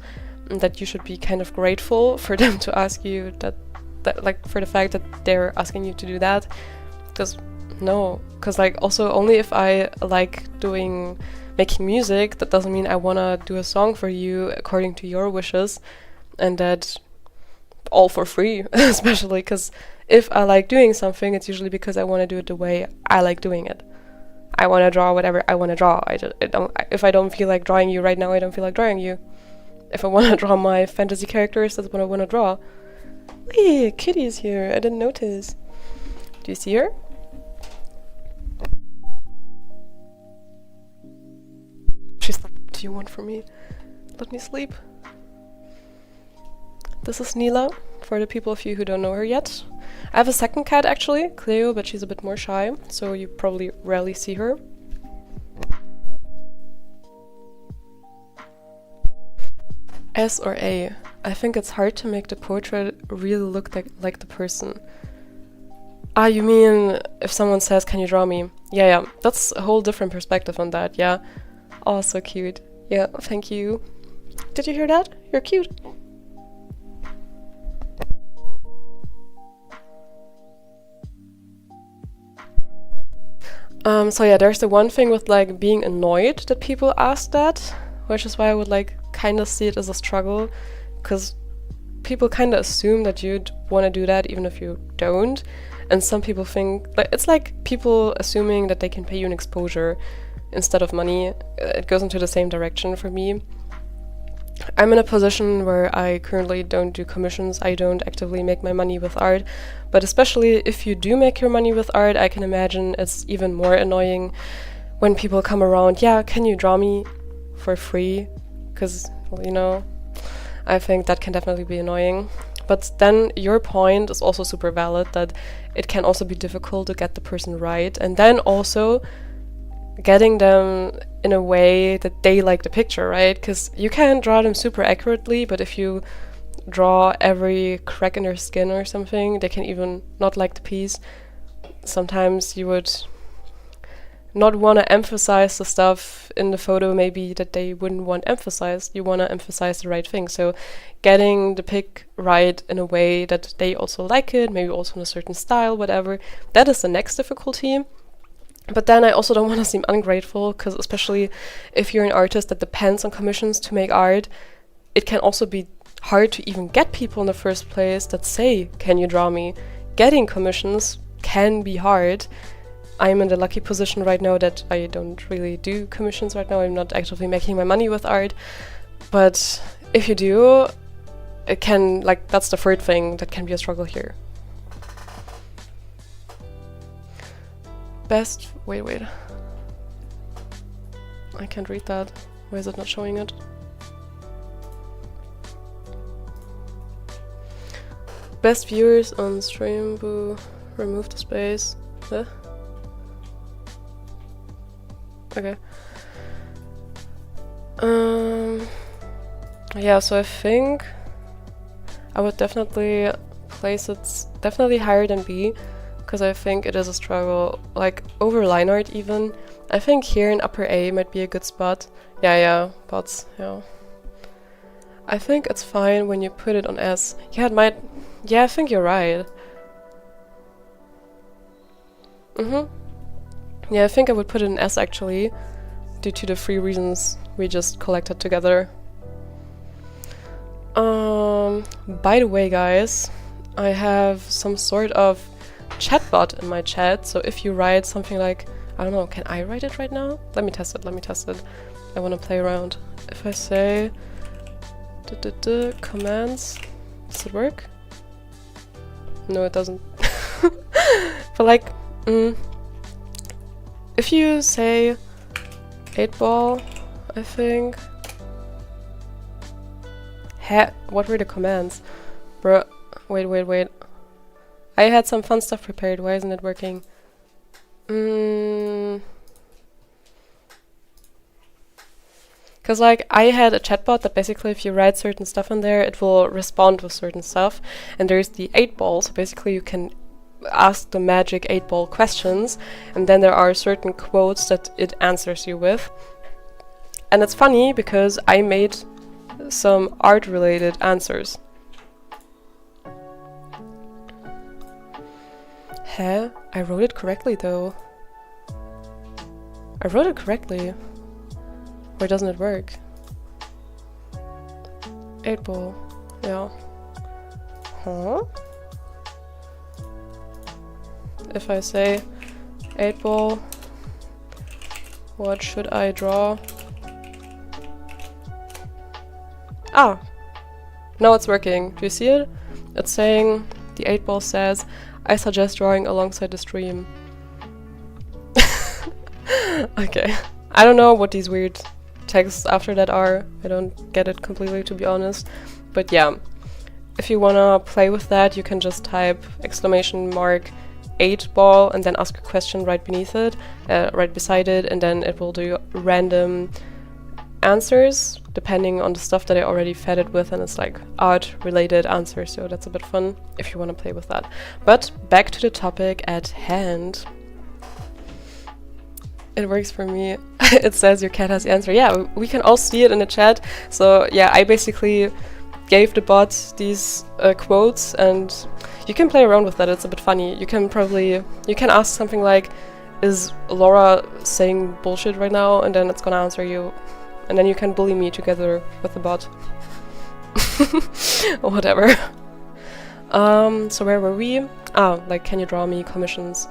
and that you should be kind of grateful for them to ask you that like for the fact that they're asking you to do that. Because no, because like also only if I like making music, that doesn't mean I wanna do a song for you according to your wishes, and that all for free. Especially because if I like doing something, it's usually because I want to do it the way I like doing it. I want to draw whatever I want to draw. If I don't feel like drawing you right now, I don't feel like drawing you. If I want to draw my fantasy characters, that's what I want to draw. Hey, Kitty is here. I didn't notice. Do you see her? She's like, what do you want from me? Let me sleep. This is Neela, for the people of you who don't know her yet. I have a second cat actually, Cleo, but she's a bit more shy, so you probably rarely see her. S or A? I think it's hard to make the portrait really look like the person. Ah, you mean if someone says, can you draw me? Yeah, that's a whole different perspective on that, yeah. Oh, so cute. Yeah, thank you. Did you hear that? You're cute. So yeah, there's the one thing with like being annoyed that people ask that, which is why I would like kind of see it as a struggle, because people kind of assume that you'd want to do that even if you don't, and some people think like it's like people assuming that they can pay you an exposure instead of money. It goes into the same direction for me. I'm in a position where I currently don't do commissions. I don't actively make my money with art, but especially if you do make your money with art, I can imagine it's even more annoying when people come around, yeah, can you draw me for free? Because, well, you know, I think that can definitely be annoying. But then your point is also super valid, that it can also be difficult to get the person right, and then also getting them in a way that they like the picture, right? Because you can draw them super accurately, but if you draw every crack in their skin or something, they can even not like the piece. Sometimes you would not want to emphasize the stuff in the photo maybe that they wouldn't want emphasized. You want to emphasize the right thing. So getting the pic right in a way that they also like it, maybe also in a certain style, whatever, that is the next difficulty. But then I also don't want to seem ungrateful, because especially if you're an artist that depends on commissions to make art, it can also be hard to even get people in the first place that say, can you draw me? Getting commissions can be hard. I'm in the lucky position right now that I don't really do commissions right now. I'm not actively making my money with art. But if you do, it can, like, that's the third thing that can be a struggle here. Wait. I can't read that. Why is it not showing it? Best viewers on stream, boo. Remove the space. Huh? Okay. Yeah, so I think I would definitely place it definitely higher than B, because I think it is a struggle, like over line art even. I think here in upper A might be a good spot. Yeah, bots, yeah. I think it's fine when you put it on S. Yeah, it might. Yeah, I think you're right. Yeah, I think I would put it in S actually, due to the 3 reasons we just collected together. By the way, guys, I have some sort of chatbot in my chat, so if you write something like, I don't know, can I write it right now? Let me test it. I want to play around. If I say commands, does it work? No, it doesn't. But like, if you say 8-ball, I think. What were the commands? Bruh, wait. I had some fun stuff prepared, why isn't it working? Because like I had a chatbot that basically if you write certain stuff in there, it will respond with certain stuff. And there's the 8-ball, so basically you can ask the magic 8-ball questions, and then there are certain quotes that it answers you with. And it's funny because I made some art-related answers. I wrote it correctly though. I wrote it correctly. Or doesn't it work? 8-ball. Yeah. Huh? If I say 8-ball, what should I draw? Ah! Now it's working. Do you see it? It's saying, the 8-ball says, I suggest drawing alongside the stream. Okay. I don't know what these weird texts after that are. I don't get it completely, to be honest. But yeah, if you wanna play with that, you can just type exclamation mark 8-ball and then ask a question right beneath it, right beside it, and then it will do random answers depending on the stuff that I already fed it with, and it's like art-related answers, so that's a bit fun if you want to play with that. But back to the topic at hand. It works for me. It says your cat has the answer. Yeah, we can all see it in the chat. So yeah, I basically gave the bot these quotes, and you can play around with that. It's a bit funny. You can ask something like, is Laura saying bullshit right now? And then it's gonna answer you. And then you can bully me together with the bot. Or whatever. So where were we? Ah, like, can you draw me commissions?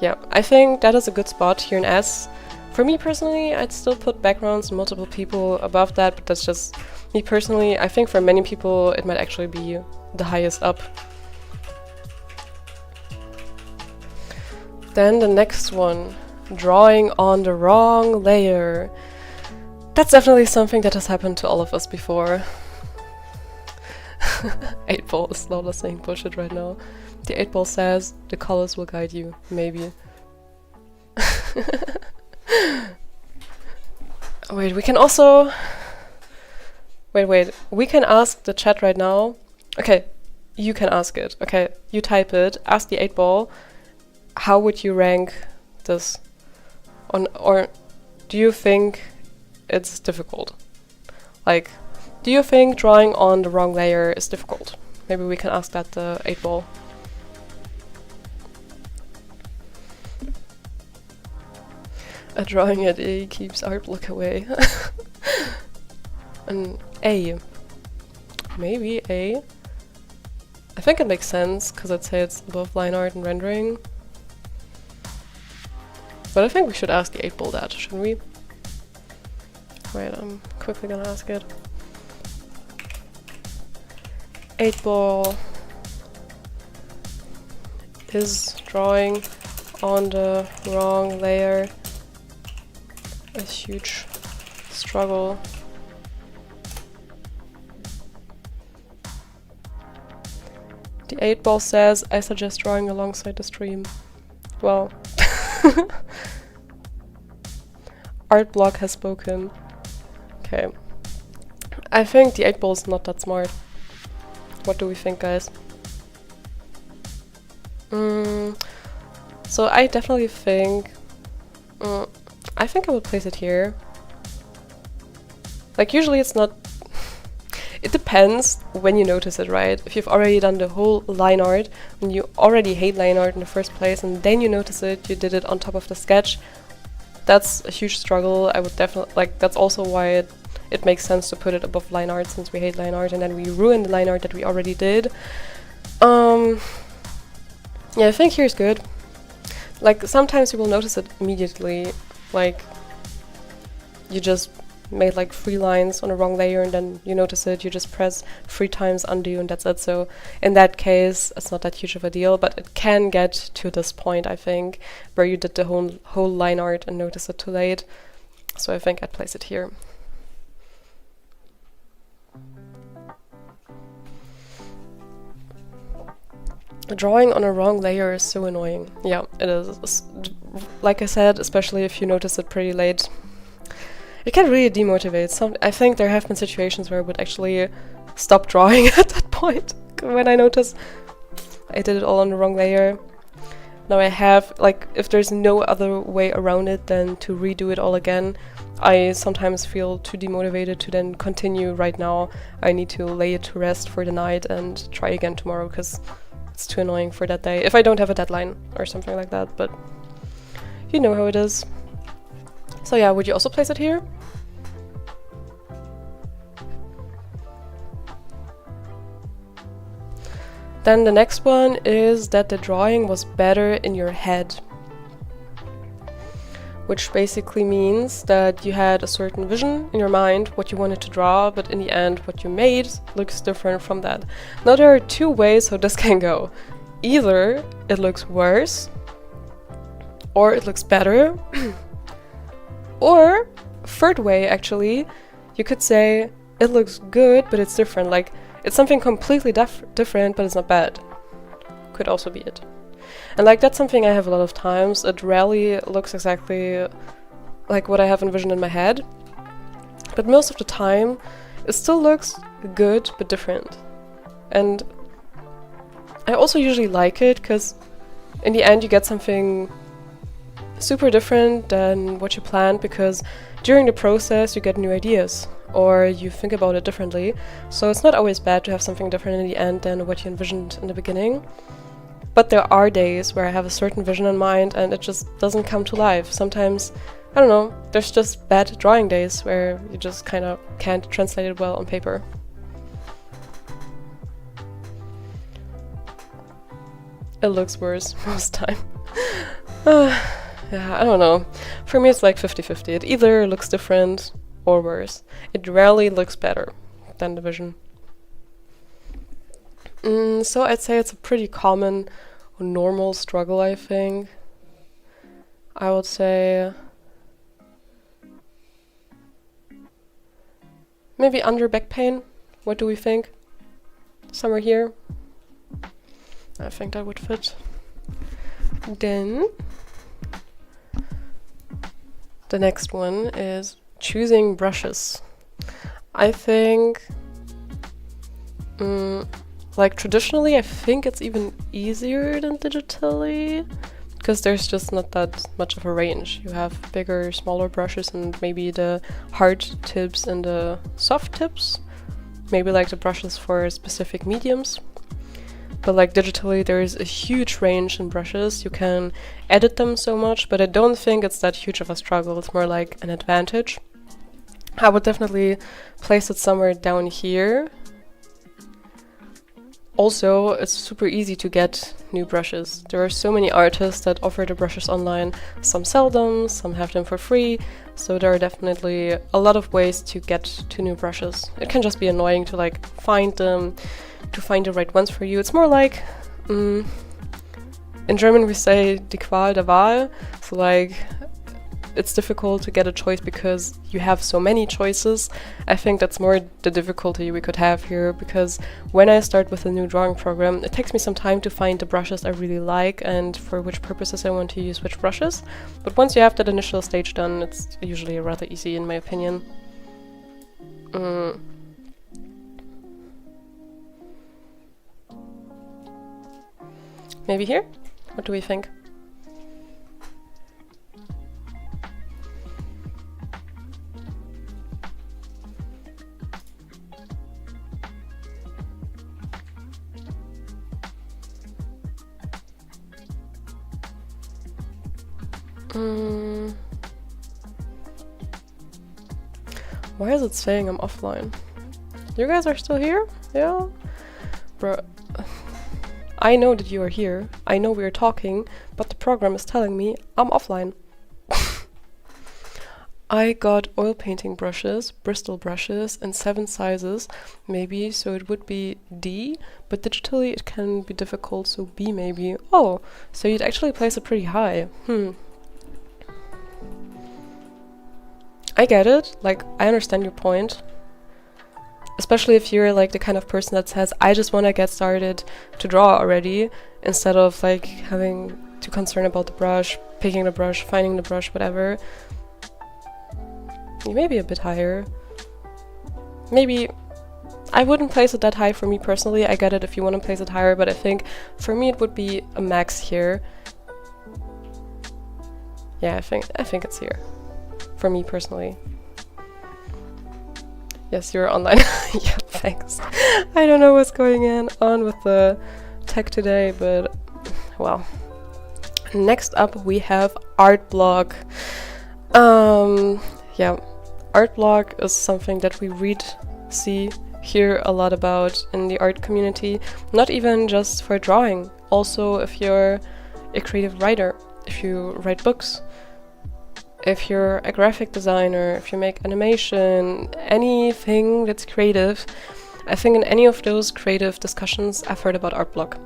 Yeah, I think that is a good spot here in S. For me personally, I'd still put backgrounds and multiple people above that, but that's just me personally. I think for many people it might actually be the highest up. Then the next one, drawing on the wrong layer. That's definitely something that has happened to all of us before. 8-ball is Lola saying bullshit right now. The 8-ball says, the colors will guide you, maybe. Wait, we can also... Wait, we can ask the chat right now. Okay, you can ask it. Okay, you type it, ask the 8-ball, how would you rank this? Or do you think it's difficult? Like, do you think drawing on the wrong layer is difficult? Maybe we can ask that the 8-ball. A drawing at A keeps art block away. An A. Maybe A. I think it makes sense, because I'd say it's above line art and rendering. But I think we should ask the 8-ball that, shouldn't we? Wait, I'm quickly gonna ask it. 8-ball is drawing on the wrong layer a huge struggle. The 8-ball says, I suggest drawing alongside the stream. Well, art block has spoken. Okay. I think the 8-ball is not that smart. What do we think, guys? So I definitely think... I think I would place it here. Like, usually it's not... It depends when you notice it, right? If you've already done the whole line art, when you already hate line art in the first place, and then you notice it, you did it on top of the sketch, that's a huge struggle. I would definitely... Like, that's also why it makes sense to put it above line art, since we hate line art, and then we ruin the line art that we already did. Yeah, I think here's good. Like, sometimes you will notice it immediately, like, you just made like 3 lines on a wrong layer and then you notice it, you just press 3 times undo and that's it. So in that case, it's not that huge of a deal, but it can get to this point, I think, where you did the whole line art and notice it too late. So I think I'd place it here. Drawing on a wrong layer is so annoying. Yeah, it is. Like I said, especially if you notice it pretty late, it can really demotivate. I think there have been situations where I would actually stop drawing at that point when I notice I did it all on the wrong layer. Now I have, like, if there's no other way around it than to redo it all again, I sometimes feel too demotivated to then continue right now. I need to lay it to rest for the night and try again tomorrow, because it's too annoying for that day, if I don't have a deadline or something like that, but you know how it is. So yeah, would you also place it here? Then the next one is that the drawing was better in your head. Which basically means that you had a certain vision in your mind, what you wanted to draw, but in the end what you made looks different from that. Now there are two ways how this can go. Either it looks worse, or it looks better, or third way actually, you could say it looks good but it's different, like it's something completely different but it's not bad. Could also be it. And like that's something I have a lot of times. It rarely looks exactly like what I have envisioned in my head, but most of the time it still looks good but different. And I also usually like it because in the end you get something super different than what you planned, because during the process you get new ideas or you think about it differently. So it's not always bad to have something different in the end than what you envisioned in the beginning. But there are days where I have a certain vision in mind and it just doesn't come to life. Sometimes, I don't know, there's just bad drawing days where you just kind of can't translate it well on paper. It looks worse most time. Yeah, I don't know. For me it's like 50-50. It either looks different or worse. It rarely looks better than the vision. So I'd say it's a pretty common, normal struggle, I think. I would say maybe under back pain. What do we think? Somewhere here. I think that would fit. Then the next one is choosing brushes. I think like traditionally, I think it's even easier than digitally, because there's just not that much of a range. You have bigger, smaller brushes and maybe the hard tips and the soft tips, maybe like the brushes for specific mediums. But like digitally, there is a huge range in brushes. You can edit them so much, but I don't think it's that huge of a struggle. It's more like an advantage. I would definitely place it somewhere down here. Also, it's super easy to get new brushes. There are so many artists that offer the brushes online. Some sell them, some have them for free, so there are definitely a lot of ways to get to new brushes. It can just be annoying to like find them, to find the right ones for you. It's more like, in German we say die Qual der Wahl, so like it's difficult to get a choice because you have so many choices. I think that's more the difficulty we could have here, because when I start with a new drawing program, it takes me some time to find the brushes I really like and for which purposes I want to use which brushes. But once you have that initial stage done, it's usually rather easy in my opinion. Maybe here? What do we think? Why is it saying I'm offline? You guys are still here? Yeah? Bro, I know that you are here. I know we are talking, but the program is telling me I'm offline. I got oil painting brushes, Bristol brushes, in 7 sizes, maybe, so it would be D, but digitally it can be difficult, so B maybe. Oh, so you'd actually place it pretty high. I get it, like, I understand your point. Especially if you're like the kind of person that says, I just want to get started to draw already, instead of like having to concern about the brush, picking the brush, finding the brush, whatever. You may be a bit higher. Maybe I wouldn't place it that high for me personally. I get it if you want to place it higher, but I think for me it would be a max here. Yeah, I think it's here for me personally. Yes, you're online. Yeah, thanks. I don't know what's going on with the tech today, but well. Next up we have art block. Yeah, art block is something that we read, see, hear a lot about in the art community. Not even just for drawing. Also, if you're a creative writer, if you write books, if you're a graphic designer, if you make animation, anything that's creative, I think in any of those creative discussions I've heard about art block.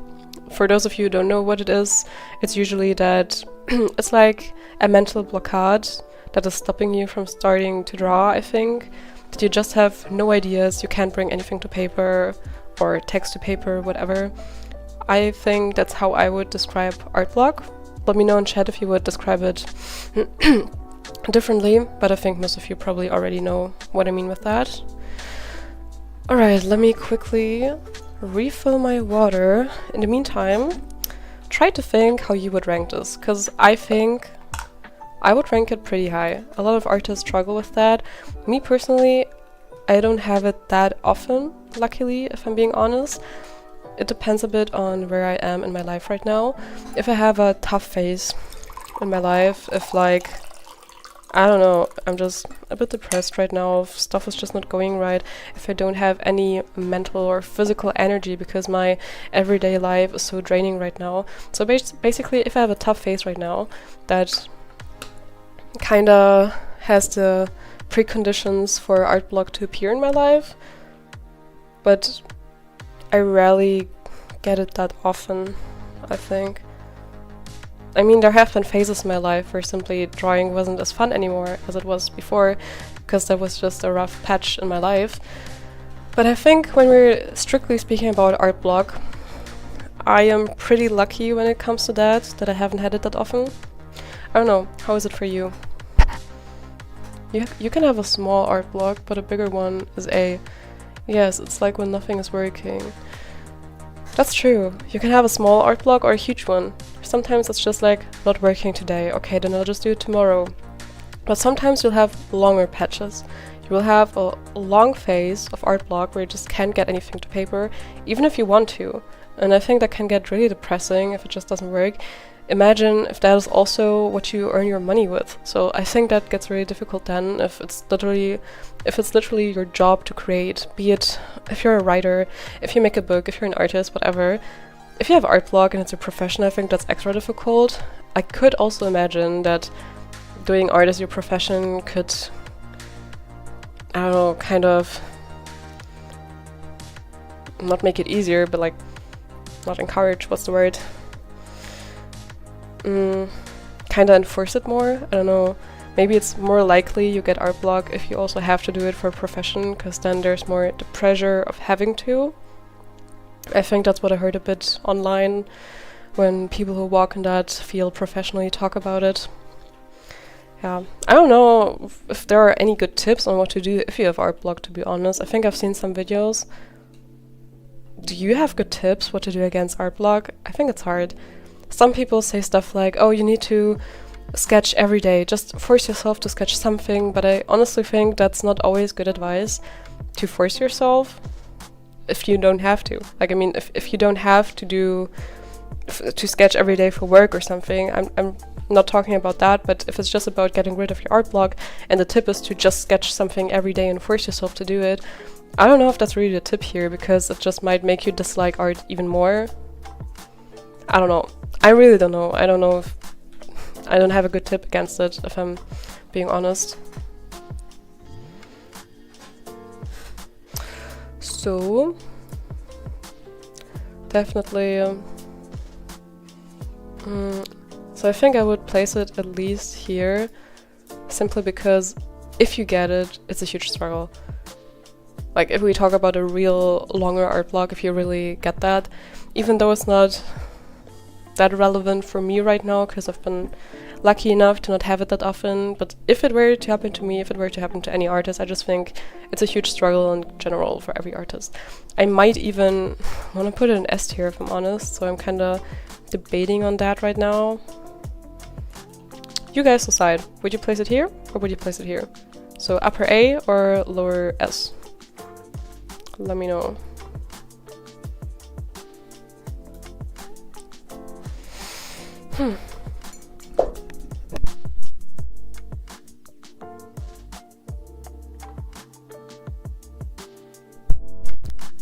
For those of you who don't know what it is, it's usually that it's like a mental blockade that is stopping you from starting to draw, I think. That you just have no ideas, you can't bring anything to paper or text to paper, whatever. I think that's how I would describe art block. Let me know in chat if you would describe it differently, but I think most of you probably already know what I mean with that. Alright, let me quickly refill my water. In the meantime, try to think how you would rank this, because I think I would rank it pretty high. A lot of artists struggle with that. Me personally, I don't have it that often, luckily, if I'm being honest. It depends a bit on where I am in my life right now. If I have a tough phase in my life, if like, I don't know, I'm just a bit depressed right now, if stuff is just not going right, if I don't have any mental or physical energy because my everyday life is so draining right now. So basically, if I have a tough phase right now, that kinda has the preconditions for art block to appear in my life, but I rarely get it that often, I think. I mean, there have been phases in my life where simply drawing wasn't as fun anymore as it was before, because that was just a rough patch in my life. But I think when we're strictly speaking about art block, I am pretty lucky when it comes to that I haven't had it that often. I don't know, how is it for you? You can have a small art block, but a bigger one is a... Yes, it's like when nothing is working. That's true. You can have a small art block or a huge one. Sometimes it's just like, not working today, okay, then I'll just do it tomorrow. But sometimes you'll have longer patches. You will have a long phase of art block where you just can't get anything to paper, even if you want to. And I think that can get really depressing if it just doesn't work. Imagine if that is also what you earn your money with. So I think that gets really difficult then if it's literally your job to create, be it if you're a writer, if you make a book, if you're an artist, whatever. If you have art block and it's a profession, I think that's extra difficult. I could also imagine that doing art as your profession could, I don't know, kind of not make it easier, but like not encourage, what's the word? Kinda enforce it more. I don't know. Maybe it's more likely you get art block if you also have to do it for a profession, because then there's more the pressure of having to. I think that's what I heard a bit online when people who walk in that field professionally talk about it. Yeah, I don't know if there are any good tips on what to do if you have art block, to be honest. I think I've seen some videos. Do you have good tips what to do against art block? I think it's hard. Some people say stuff like, oh, you need to sketch every day, just force yourself to sketch something, but I honestly think that's not always good advice to force yourself if you don't have to. Like, I mean, if you don't have to sketch every day for work or something, I'm not talking about that, but if it's just about getting rid of your art block and the tip is to just sketch something every day and force yourself to do it, I don't know if that's really the tip here, because it just might make you dislike art even more. I don't know. I really don't know. I don't know if... I don't have a good tip against it, if I'm being honest. So... definitely... so I think I would place it at least here, simply because if you get it, it's a huge struggle. Like if we talk about a real longer art block, if you really get that, even though it's not that relevant for me right now because I've been lucky enough to not have it that often, but if it were to happen to me, if it were to happen to any artist, I just think it's a huge struggle in general for every artist. I might even want to put it in S tier if I'm honest, so I'm kind of debating on that right now. You guys decide. Would you place it here or would you place it here? So upper A or lower S? Let me know.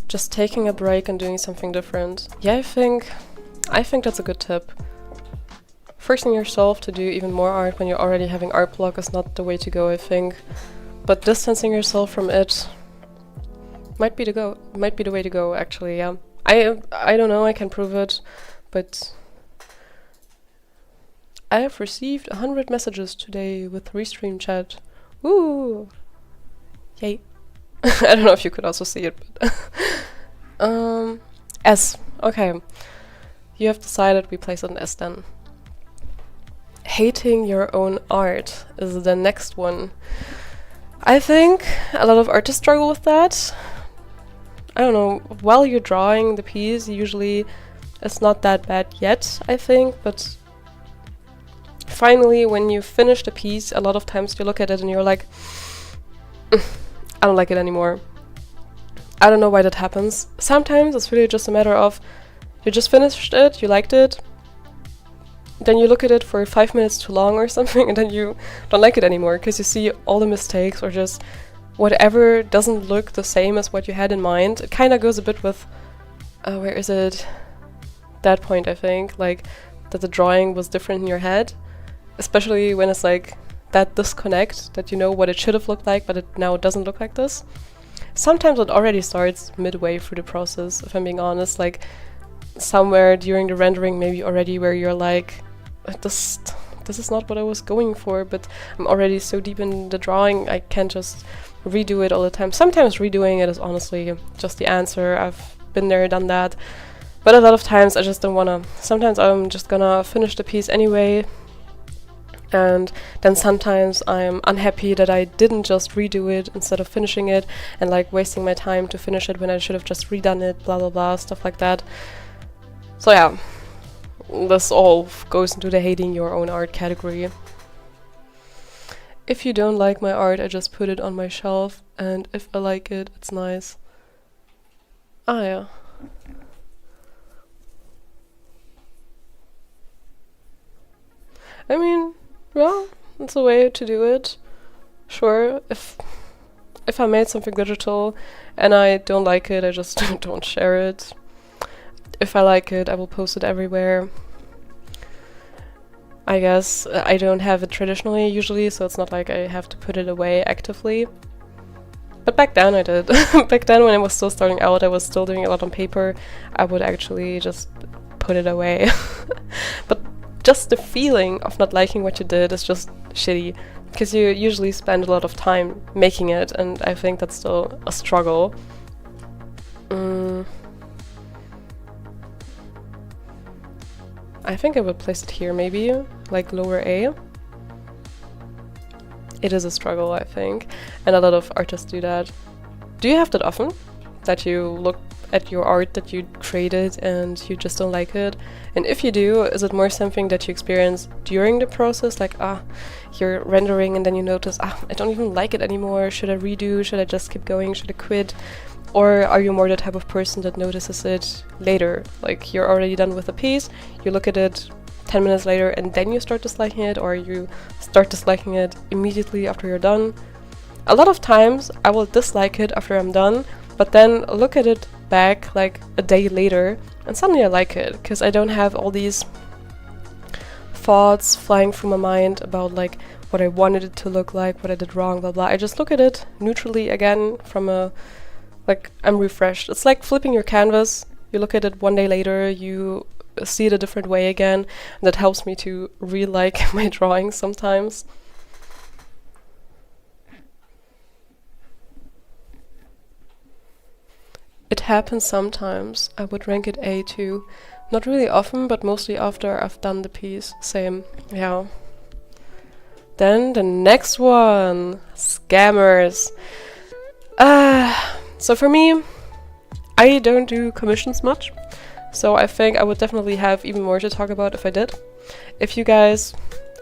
Just taking a break and doing something different. Yeah, I think that's a good tip. Forcing yourself to do even more art when you're already having art block is not the way to go, I think. But distancing yourself from it might be the way to go, actually, yeah. I don't know, I can't prove it, but I have received 100 messages today with restream chat. Woo! Yay. I don't know if you could also see it, but S. Okay. You have decided we place it in S then. Hating your own art is the next one. I think a lot of artists struggle with that. I don't know, while you're drawing the piece, usually it's not that bad yet, I think, but finally when you finish the piece, a lot of times you look at it and you're like, I don't like it anymore. I don't know why that happens. Sometimes it's really just a matter of you just finished it, you liked it, then you look at it for 5 minutes too long or something, and then you don't like it anymore because you see all the mistakes or just whatever doesn't look the same as what you had in mind. It kind of goes a bit with, where is it? That point, I think, like that the drawing was different in your head, especially when it's like that disconnect that you know what it should have looked like, but it now doesn't look like this. Sometimes it already starts midway through the process, if I'm being honest, like somewhere during the rendering maybe already where you're like, this is not what I was going for, but I'm already so deep in the drawing I can't just redo it all the time. Sometimes redoing it is honestly just the answer. I've been there, done that, but a lot of times I just don't wanna. Sometimes I'm just gonna finish the piece anyway, and then sometimes I'm unhappy that I didn't just redo it instead of finishing it and like wasting my time to finish it when I should have just redone it, blah blah blah, stuff like that. So yeah, this all goes into the hating your own art category. If you don't like my art, I just put it on my shelf, and if I like it, it's nice. Ah yeah. I mean, well, it's a way to do it. Sure, if I made something digital and I don't like it, I just don't share it. If I like it, I will post it everywhere. I guess I don't have it traditionally usually, so it's not like I have to put it away actively. But back then I did. Back then when I was still starting out, I was still doing a lot on paper. I would actually just put it away. But just the feeling of not liking what you did is just shitty, because you usually spend a lot of time making it, and I think that's still a struggle. I think I would place it here maybe, like lower A. It is a struggle, I think, and a lot of artists do that. Do you have that often? That you look at your art that you created and you just don't like it? And if you do, is it more something that you experience during the process, like you're rendering and then you notice, I don't even like it anymore, should I redo, should I just keep going, should I quit? Or are you more the type of person that notices it later? Like you're already done with a piece, you look at it 10 minutes later and then you start disliking it, or you start disliking it immediately after you're done? A lot of times I will dislike it after I'm done, but then look at it back like a day later and suddenly I like it, because I don't have all these thoughts flying through my mind about like what I wanted it to look like, what I did wrong, blah blah. I just look at it neutrally again from a, like, I'm refreshed. It's like flipping your canvas. You look at it one day later, you see it a different way again, and that helps me to re-like my drawings sometimes. happens sometimes. I would rank it A too. Not really often, but mostly after I've done the piece. Same, yeah. Then the next one, scammers. So for me, I don't do commissions much, so I think I would definitely have even more to talk about if I did. If you guys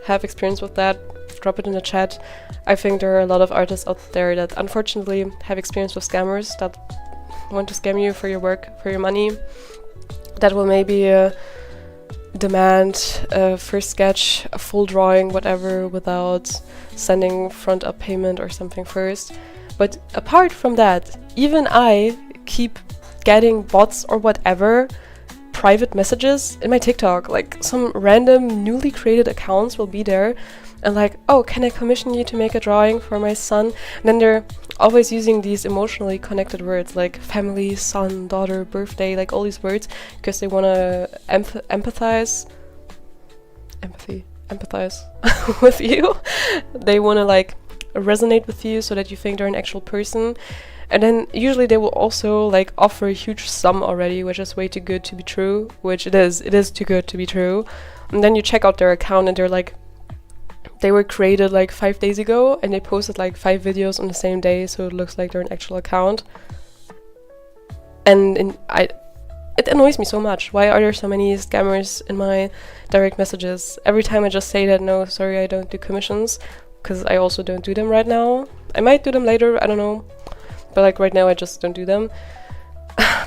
have experience with that, drop it in the chat. I think there are a lot of artists out there that unfortunately have experience with scammers that want to scam you for your work, for your money, that will maybe demand a first sketch, a full drawing, whatever, without sending front up payment or something first. But apart from that, even I keep getting bots or whatever private messages in my TikTok. Like, some random newly created accounts will be there and like, oh, can I commission you to make a drawing for my son? And then they're always using these emotionally connected words like family, son, daughter, birthday, like all these words, because they want to empathize with you. They want to like resonate with you so that you think they're an actual person. And then usually they will also like offer a huge sum already, which is way too good to be true, which it is too good to be true. And then you check out their account and they're like, they were created like 5 days ago and they posted like 5 videos on the same day, so it looks like they're an actual account. And it annoys me so much. Why are there so many scammers in my direct messages? Every time I just say that, no, sorry, I don't do commissions, because I also don't do them right now. I might do them later, I don't know. But like right now I just don't do them.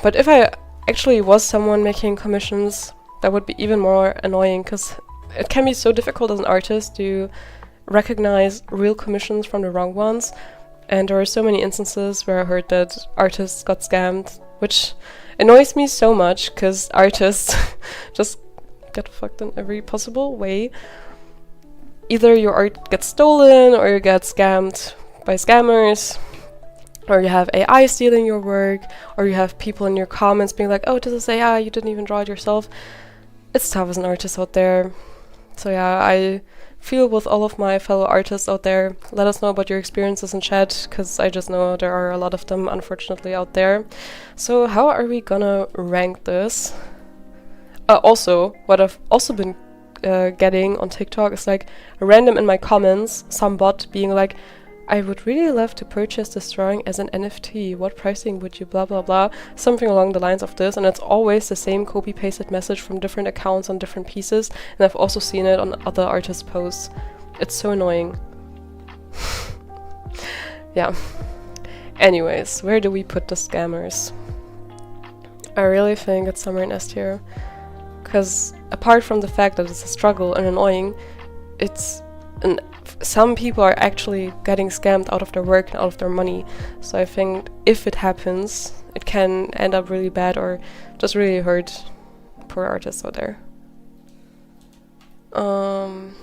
But if I actually was someone making commissions, that would be even more annoying, because it can be so difficult as an artist to recognize real commissions from the wrong ones. And there are so many instances where I heard that artists got scammed, which annoys me so much, because artists just get fucked in every possible way. Either your art gets stolen, or you get scammed by scammers, or you have AI stealing your work, or you have people in your comments being like, oh, this is AI, you didn't even draw it yourself. It's tough as an artist out there. So yeah, I feel with all of my fellow artists out there. Let us know about your experiences in chat, because I just know there are a lot of them, unfortunately, out there. So how are we gonna rank this? Also, what I've also been getting on TikTok is like random in my comments, some bot being like, I would really love to purchase this drawing as an NFT. What pricing would you blah blah blah? Something along the lines of this, and it's always the same copy-pasted message from different accounts on different pieces, and I've also seen it on other artists' posts. It's so annoying. Yeah. Anyways, where do we put the scammers? I really think it's somewhere in S tier. Because apart from the fact that it's a struggle and annoying, some people are actually getting scammed out of their work and out of their money. So I think if it happens, it can end up really bad or just really hurt poor artists out there. So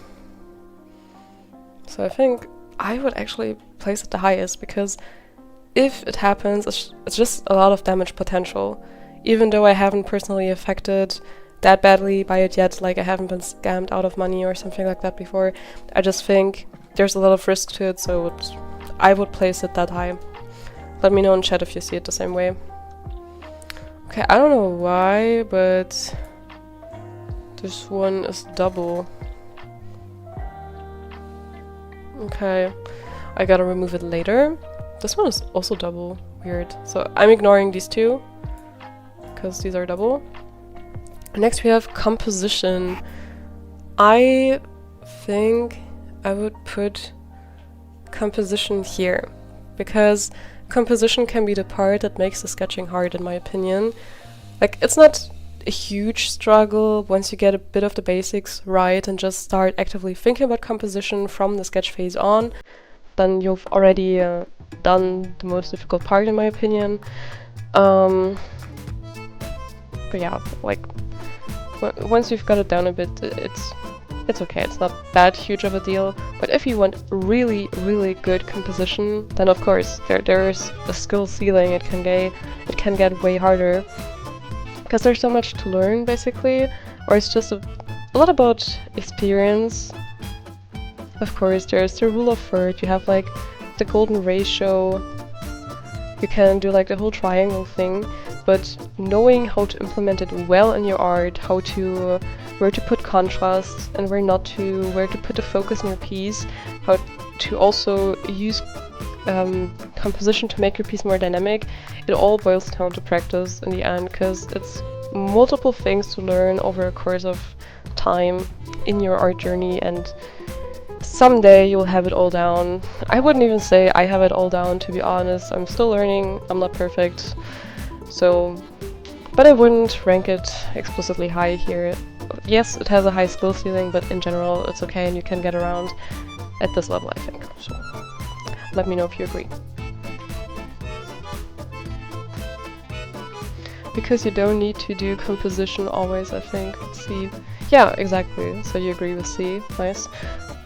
I think I would actually place it the highest, because if it happens, it's just a lot of damage potential. Even though I haven't personally affected that badly by it yet, like I haven't been scammed out of money or something like that before, I just think there's a lot of risk to it, so I would place it that high. Let me know in chat if you see it the same way. Okay, I don't know why, but this one is double. Okay, I gotta remove it later. This one is also double. Weird. So I'm ignoring these two, because these are double. Next we have composition. I think I would put composition here, because composition can be the part that makes the sketching hard, in my opinion. Like, it's not a huge struggle once you get a bit of the basics right and just start actively thinking about composition from the sketch phase on. Then you've already done the most difficult part, in my opinion. But yeah, like, once you've got it down a bit, it's okay. It's not that huge of a deal. But if you want really, really good composition, then of course there's a skill ceiling. It can get way harder, because there's so much to learn, basically, or it's just a lot about experience. Of course, there's the rule of third. You have like the golden ratio. You can do like the whole triangle thing. but knowing how to implement it well in your art, where to put contrast and where not to, where to put the focus in your piece, how to also use composition to make your piece more dynamic, it all boils down to practice in the end, because it's multiple things to learn over a course of time in your art journey, and someday you'll have it all down. I wouldn't even say I have it all down, to be honest. I'm still learning, I'm not perfect, so, but I wouldn't rank it explicitly high here. Yes, it has a high skill ceiling, but in general it's okay and you can get around at this level, I think. So let me know if you agree. Because you don't need to do composition always, I think. Let's see. Yeah, exactly. So you agree with C. Nice.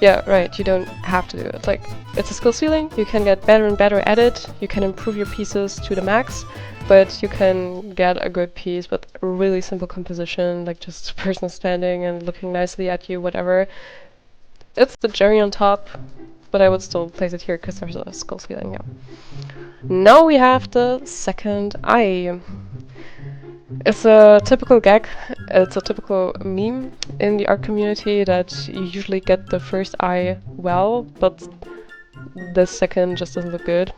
Yeah, right. You don't have to do it. Like, it's a skill ceiling. You can get better and better at it. You can improve your pieces to the max, but you can get a good piece with a really simple composition, like just a person standing and looking nicely at you, whatever. It's the cherry on top, but I would still place it here because there's a skill ceiling, yeah. Now we have the second eye. It's a typical gag, it's a typical meme in the art community that you usually get the first eye well, but the second just doesn't look good.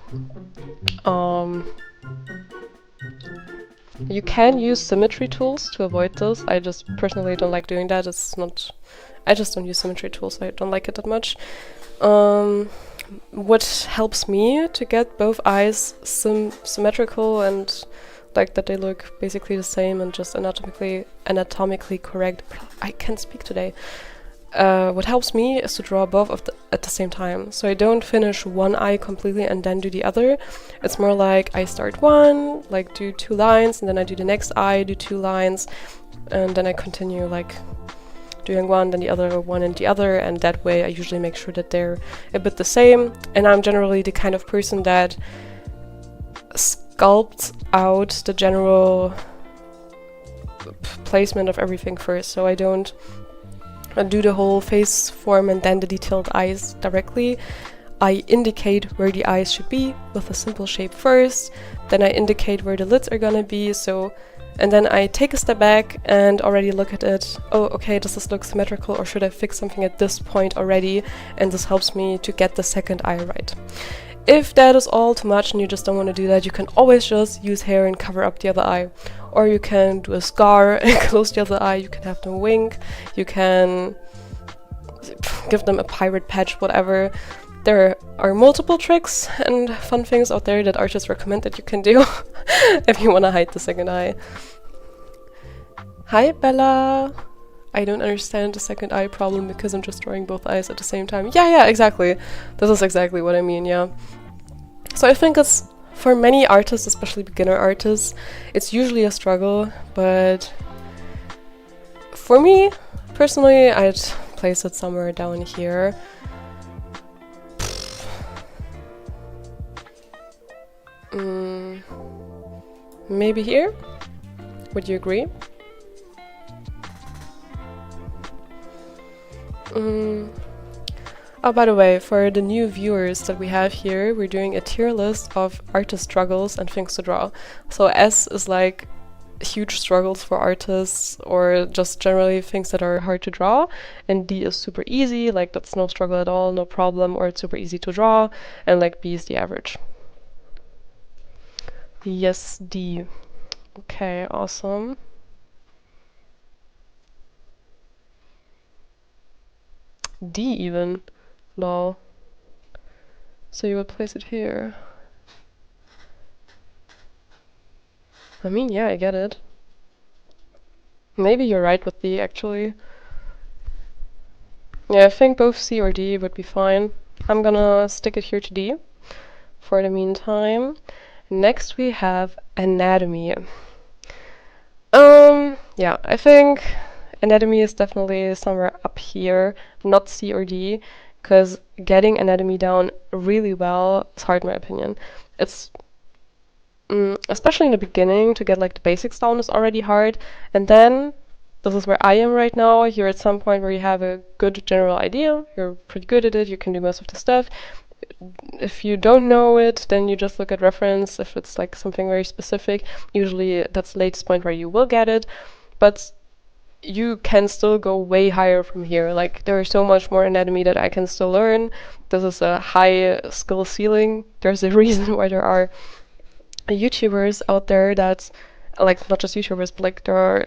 You can use symmetry tools to avoid this. I just personally don't like doing that. I just don't use symmetry tools, I don't like it that much. What helps me to get both eyes symmetrical and like that they look basically the same and just anatomically correct. I can't speak today. What helps me is to draw both at the same time. So I don't finish one eye completely and then do the other. It's more like I start one, like do 2 lines, and then I do the next eye, do 2 lines, and then I continue like doing one, then the other, one and the other, and that way I usually make sure that they're a bit the same. And I'm generally the kind of person that sculpts out the general placement of everything first, so I don't do the whole face form and then the detailed eyes directly. I indicate where the eyes should be with a simple shape first, then I indicate where the lids are gonna be, and then I take a step back and already look at it. Oh, okay, does this look symmetrical, or should I fix something at this point already? And this helps me to get the second eye right. If that is all too much and you just don't want to do that, you can always just use hair and cover up the other eye. Or you can do a scar and close the other eye, you can have them wink, you can give them a pirate patch, whatever. There are multiple tricks and fun things out there that artists recommend that you can do if you want to hide the second eye. Hi Bella! I don't understand the second eye problem because I'm just drawing both eyes at the same time. Yeah, exactly. This is exactly what I mean, yeah. So I think it's, for many artists, especially beginner artists, it's usually a struggle, but for me, personally, I'd place it somewhere down here. Maybe here? Would you agree? Oh, by the way, for the new viewers that we have here, we're doing a tier list of artist struggles and things to draw. So S is like huge struggles for artists, or just generally things that are hard to draw, and D is super easy, like that's no struggle at all, no problem, or it's super easy to draw, and like B is the average. Yes, D. Okay, awesome. D even. Lol. So you would place it here. I mean, yeah, I get it. Maybe you're right with D, actually. Yeah, I think both C or D would be fine. I'm gonna stick it here to D for the meantime. Next we have anatomy. Yeah, I think anatomy is definitely somewhere up here, not C or D, because getting anatomy down really well is hard in my opinion. It's especially in the beginning, to get like the basics down is already hard, and then this is where I am right now. You're at some point where you have a good general idea, you're pretty good at it, you can do most of the stuff. if you don't know it, then you just look at reference. If it's like something very specific, usually that's the latest point where you will get it. But you can still go way higher from here. Like, there is so much more anatomy that I can still learn. This is a high skill ceiling. There's a reason why there are YouTubers out there that, like, not just YouTubers, but like there are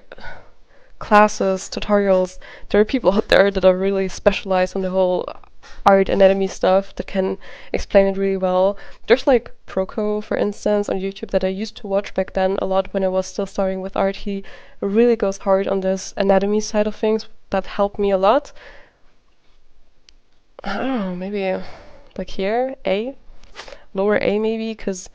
classes, tutorials. There are people out there that are really specialized on the whole art anatomy stuff that can explain it really well. There's like Proco, for instance, on YouTube that I used to watch back then a lot when I was still starting with art. He really goes hard on this anatomy side of things. That helped me a lot. I don't know, maybe like here, A, lower A maybe, because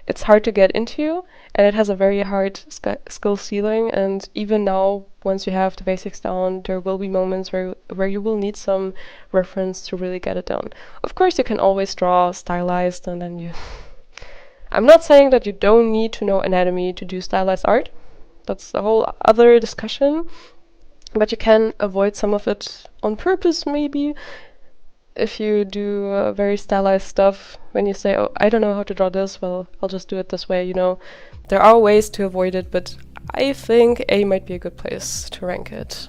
it's hard to get into and it has a very hard skill ceiling. And even now, once you have the basics down, there will be moments where you will need some reference to really get it down. Of course, you can always draw stylized, and then you. I'm not saying that you don't need to know anatomy to do stylized art. That's a whole other discussion. But you can avoid some of it on purpose, maybe. If you do very stylized stuff, when you say, oh, I don't know how to draw this, well, I'll just do it this way, you know. There are ways to avoid it, but I think A might be a good place to rank it.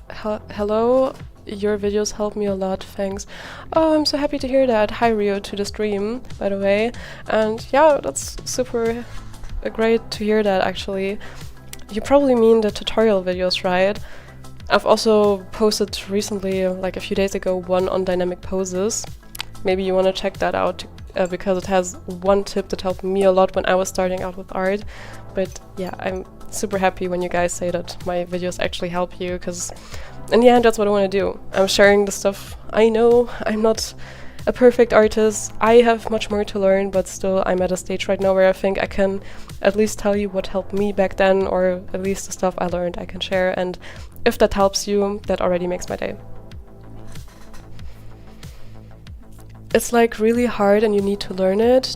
Hello, your videos help me a lot, thanks. Oh, I'm so happy to hear that. Hi Rio to the stream, by the way. And yeah, that's super great to hear that, actually. You probably mean the tutorial videos, right? I've also posted recently, like a few days ago, one on dynamic poses. Maybe you want to check that out because it has one tip that helped me a lot when I was starting out with art. But yeah, I'm super happy when you guys say that my videos actually help you, because in the end, that's what I want to do. I'm sharing the stuff I know. I'm not a perfect artist. I have much more to learn, but still I'm at a stage right now where I think I can at least tell you what helped me back then, or at least the stuff I learned I can share, and if that helps you, that already makes my day. It's like really hard and you need to learn it.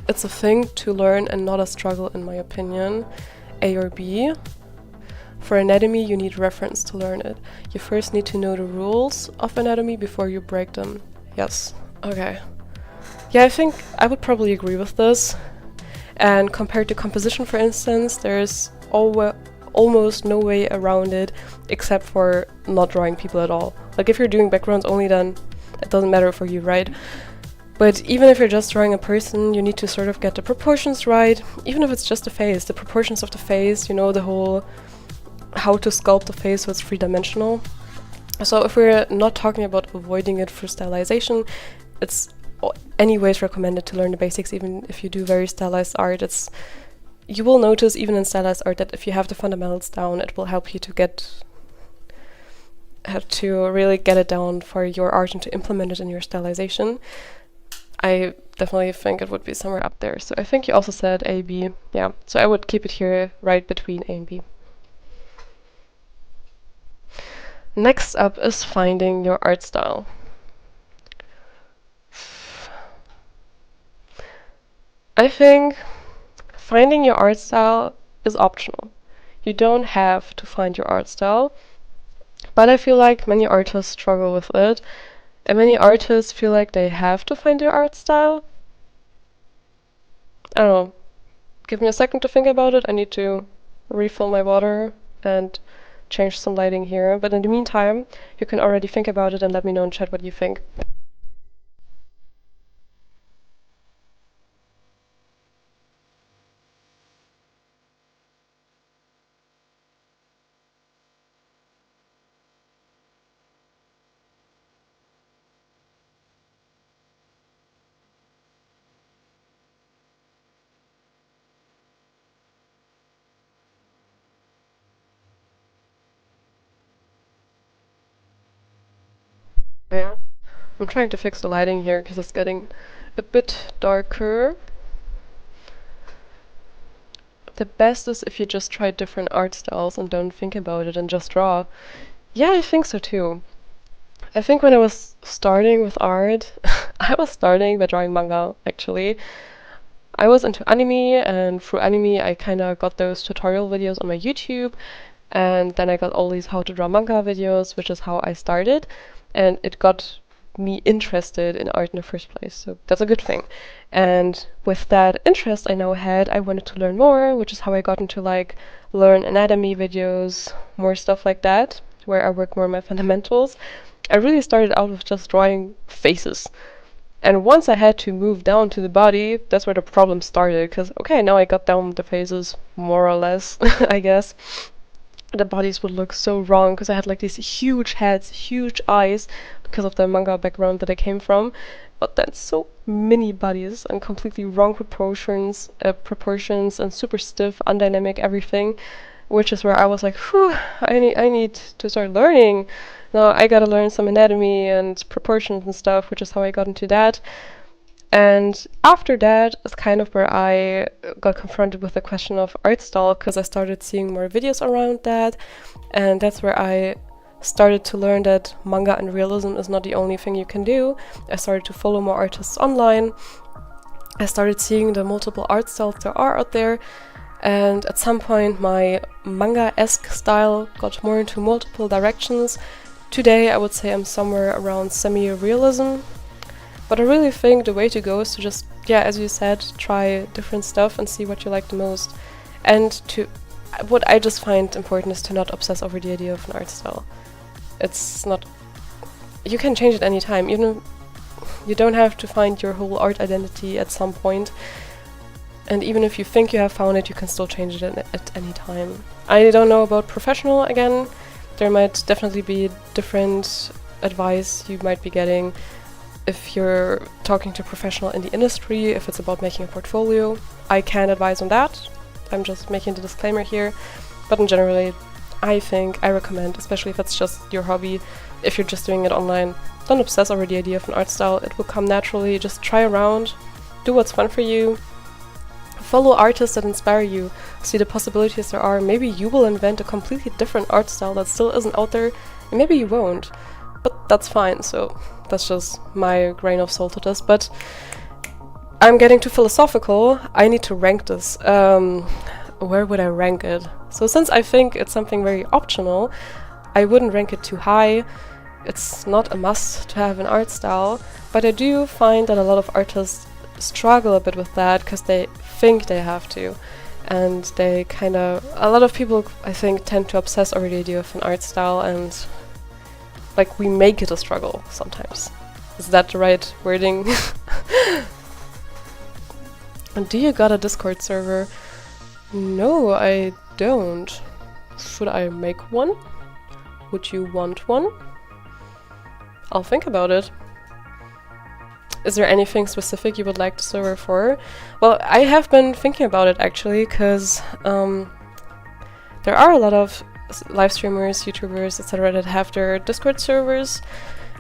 It's a thing to learn and not a struggle, in my opinion. A or B. For anatomy, you need reference to learn it. You first need to know the rules of anatomy before you break them. Yes. Okay. Yeah, I think I would probably agree with this. And compared to composition, for instance, there's almost no way around it except for not drawing people at all. Like, if you're doing backgrounds only, then it doesn't matter for you, right? But even if you're just drawing a person, you need to sort of get the proportions right. Even if it's just the face, the proportions of the face, you know, the whole how to sculpt the face so it's three-dimensional. So if we're not talking about avoiding it for stylization, it's anyways recommended to learn the basics. Even if you do very stylized art, you will notice even in stylized art that if you have the fundamentals down, it will help you to really get it down for your art and to implement it in your stylization. I definitely think it would be somewhere up there. So I think you also said A, B. Yeah, so I would keep it here right between A and B. Next up is finding your art style. I think finding your art style is optional. You don't have to find your art style, but I feel like many artists struggle with it, and many artists feel like they have to find their art style. I don't know. Give me a second to think about it. I need to refill my water and change some lighting here. But in the meantime, you can already think about it and let me know in chat what you think. Yeah, I'm trying to fix the lighting here because it's getting a bit darker. The best is if you just try different art styles and don't think about it and just draw. Yeah, I think so too. I think when I was starting with art, I was starting by drawing manga, actually. I was into anime, and through anime I kinda got those tutorial videos on my YouTube, And then I got all these how to draw manga videos, which is how I started, and it got me interested in art in the first place, so that's a good thing. And with that interest I now had, I wanted to learn more, which is how I got into like learn anatomy videos, more stuff like that, where I work more on my fundamentals. I really started out with just drawing faces. And once I had to move down to the body, that's where the problem started, because okay, now I got down with the faces, more or less, I guess. The bodies would look so wrong, because I had like these huge heads, huge eyes, because of the manga background that I came from, but then so many bodies and completely wrong proportions and super stiff, undynamic everything, which is where I was like, whew, I need to start learning. Now I gotta learn some anatomy and proportions and stuff, which is how I got into that. And after that is kind of where I got confronted with the question of art style, because I started seeing more videos around that, and that's where I started to learn that manga and realism is not the only thing you can do. I started to follow more artists online. I started seeing the multiple art styles there are out there, and at some point my manga-esque style got more into multiple directions. Today I would say I'm somewhere around semi-realism, but I really think the way to go is to just, yeah, as you said, try different stuff and see what you like the most. And what I just find important is to not obsess over the idea of an art style. It's not, you can change it anytime, even you don't have to find your whole art identity at some point. And even if you think you have found it, you can still change it at any time. I don't know about professional again. There might definitely be different advice you might be getting if you're talking to a professional in the industry, if it's about making a portfolio. I can't advise on that. I'm just making the disclaimer here. But in general, I recommend, especially if it's just your hobby, if you're just doing it online, don't obsess over the idea of an art style. It will come naturally. Just try around, do what's fun for you. Follow artists that inspire you, see the possibilities there are. Maybe you will invent a completely different art style that still isn't out there, and maybe you won't, but that's fine. So that's just my grain of salt to this. But I'm getting too philosophical. I need to rank this. Where would I rank it? So since I think it's something very optional, I wouldn't rank it too high. It's not a must to have an art style, but I do find that a lot of artists struggle a bit with that because they think they have to, and they a lot of people, I think, tend to obsess over the idea of an art style, and like we make it a struggle sometimes. Is that the right wording? And do you got a Discord server? No, I don't. Should I make one? Would you want one? I'll think about it. Is there anything specific you would like the server for? Well, I have been thinking about it actually, because there are a lot of live streamers, YouTubers, etc. that have their Discord servers,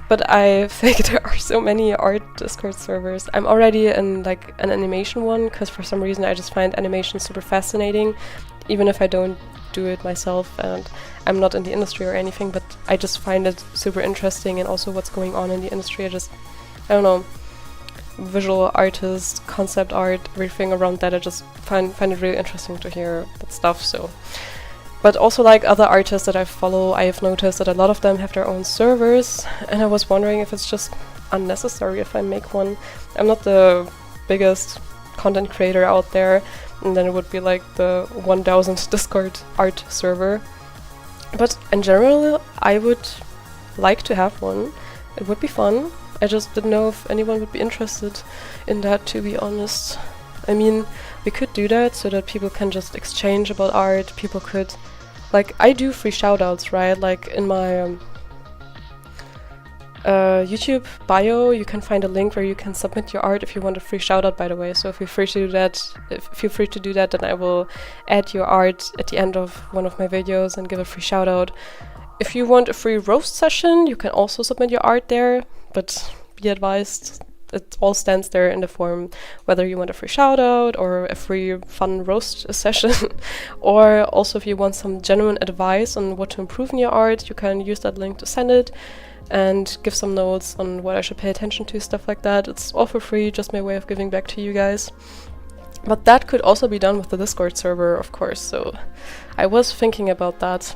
but I think there are so many art Discord servers. I'm already in like an animation one, because for some reason I just find animation super fascinating, even if I don't do it myself and I'm not in the industry or anything, but I just find it super interesting, and also what's going on in the industry. I don't know, visual artist, concept art, everything around that. I just find it really interesting to hear that stuff. So, but also like other artists that I follow, I have noticed that a lot of them have their own servers, and I was wondering if it's just unnecessary if I make one. I'm not the biggest content creator out there, and then it would be like the 1000th Discord art server. But in general, I would like to have one. It would be fun. I just didn't know if anyone would be interested in that, to be honest. I mean, we could do that so that people can just exchange about art. People could, like, I do free shoutouts, right? Like in my YouTube bio, you can find a link where you can submit your art if you want a free shoutout, by the way. So if you're free to do that, feel free to do that, then I will add your art at the end of one of my videos and give a free shoutout. If you want a free roast session, you can also submit your art there, but be advised, it all stands there in the form, whether you want a free shoutout or a free fun roast session. Or also if you want some genuine advice on what to improve in your art, you can use that link to send it and give some notes on what I should pay attention to, stuff like that. It's all for free, just my way of giving back to you guys. But that could also be done with the Discord server, of course, so I was thinking about that.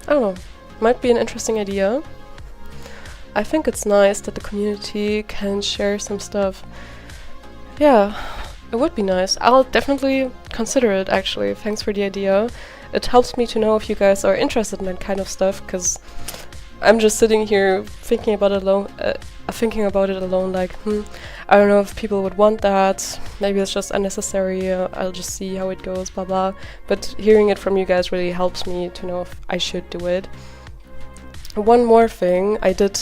I don't know, might be an interesting idea. I think it's nice that the community can share some stuff. Yeah, it would be nice. I'll definitely consider it, actually. Thanks for the idea. It helps me to know if you guys are interested in that kind of stuff, because I'm just sitting here thinking about it alone, like, I don't know if people would want that. Maybe it's just unnecessary. I'll just see how it goes, blah blah. But hearing it from you guys really helps me to know if I should do it. One more thing, I did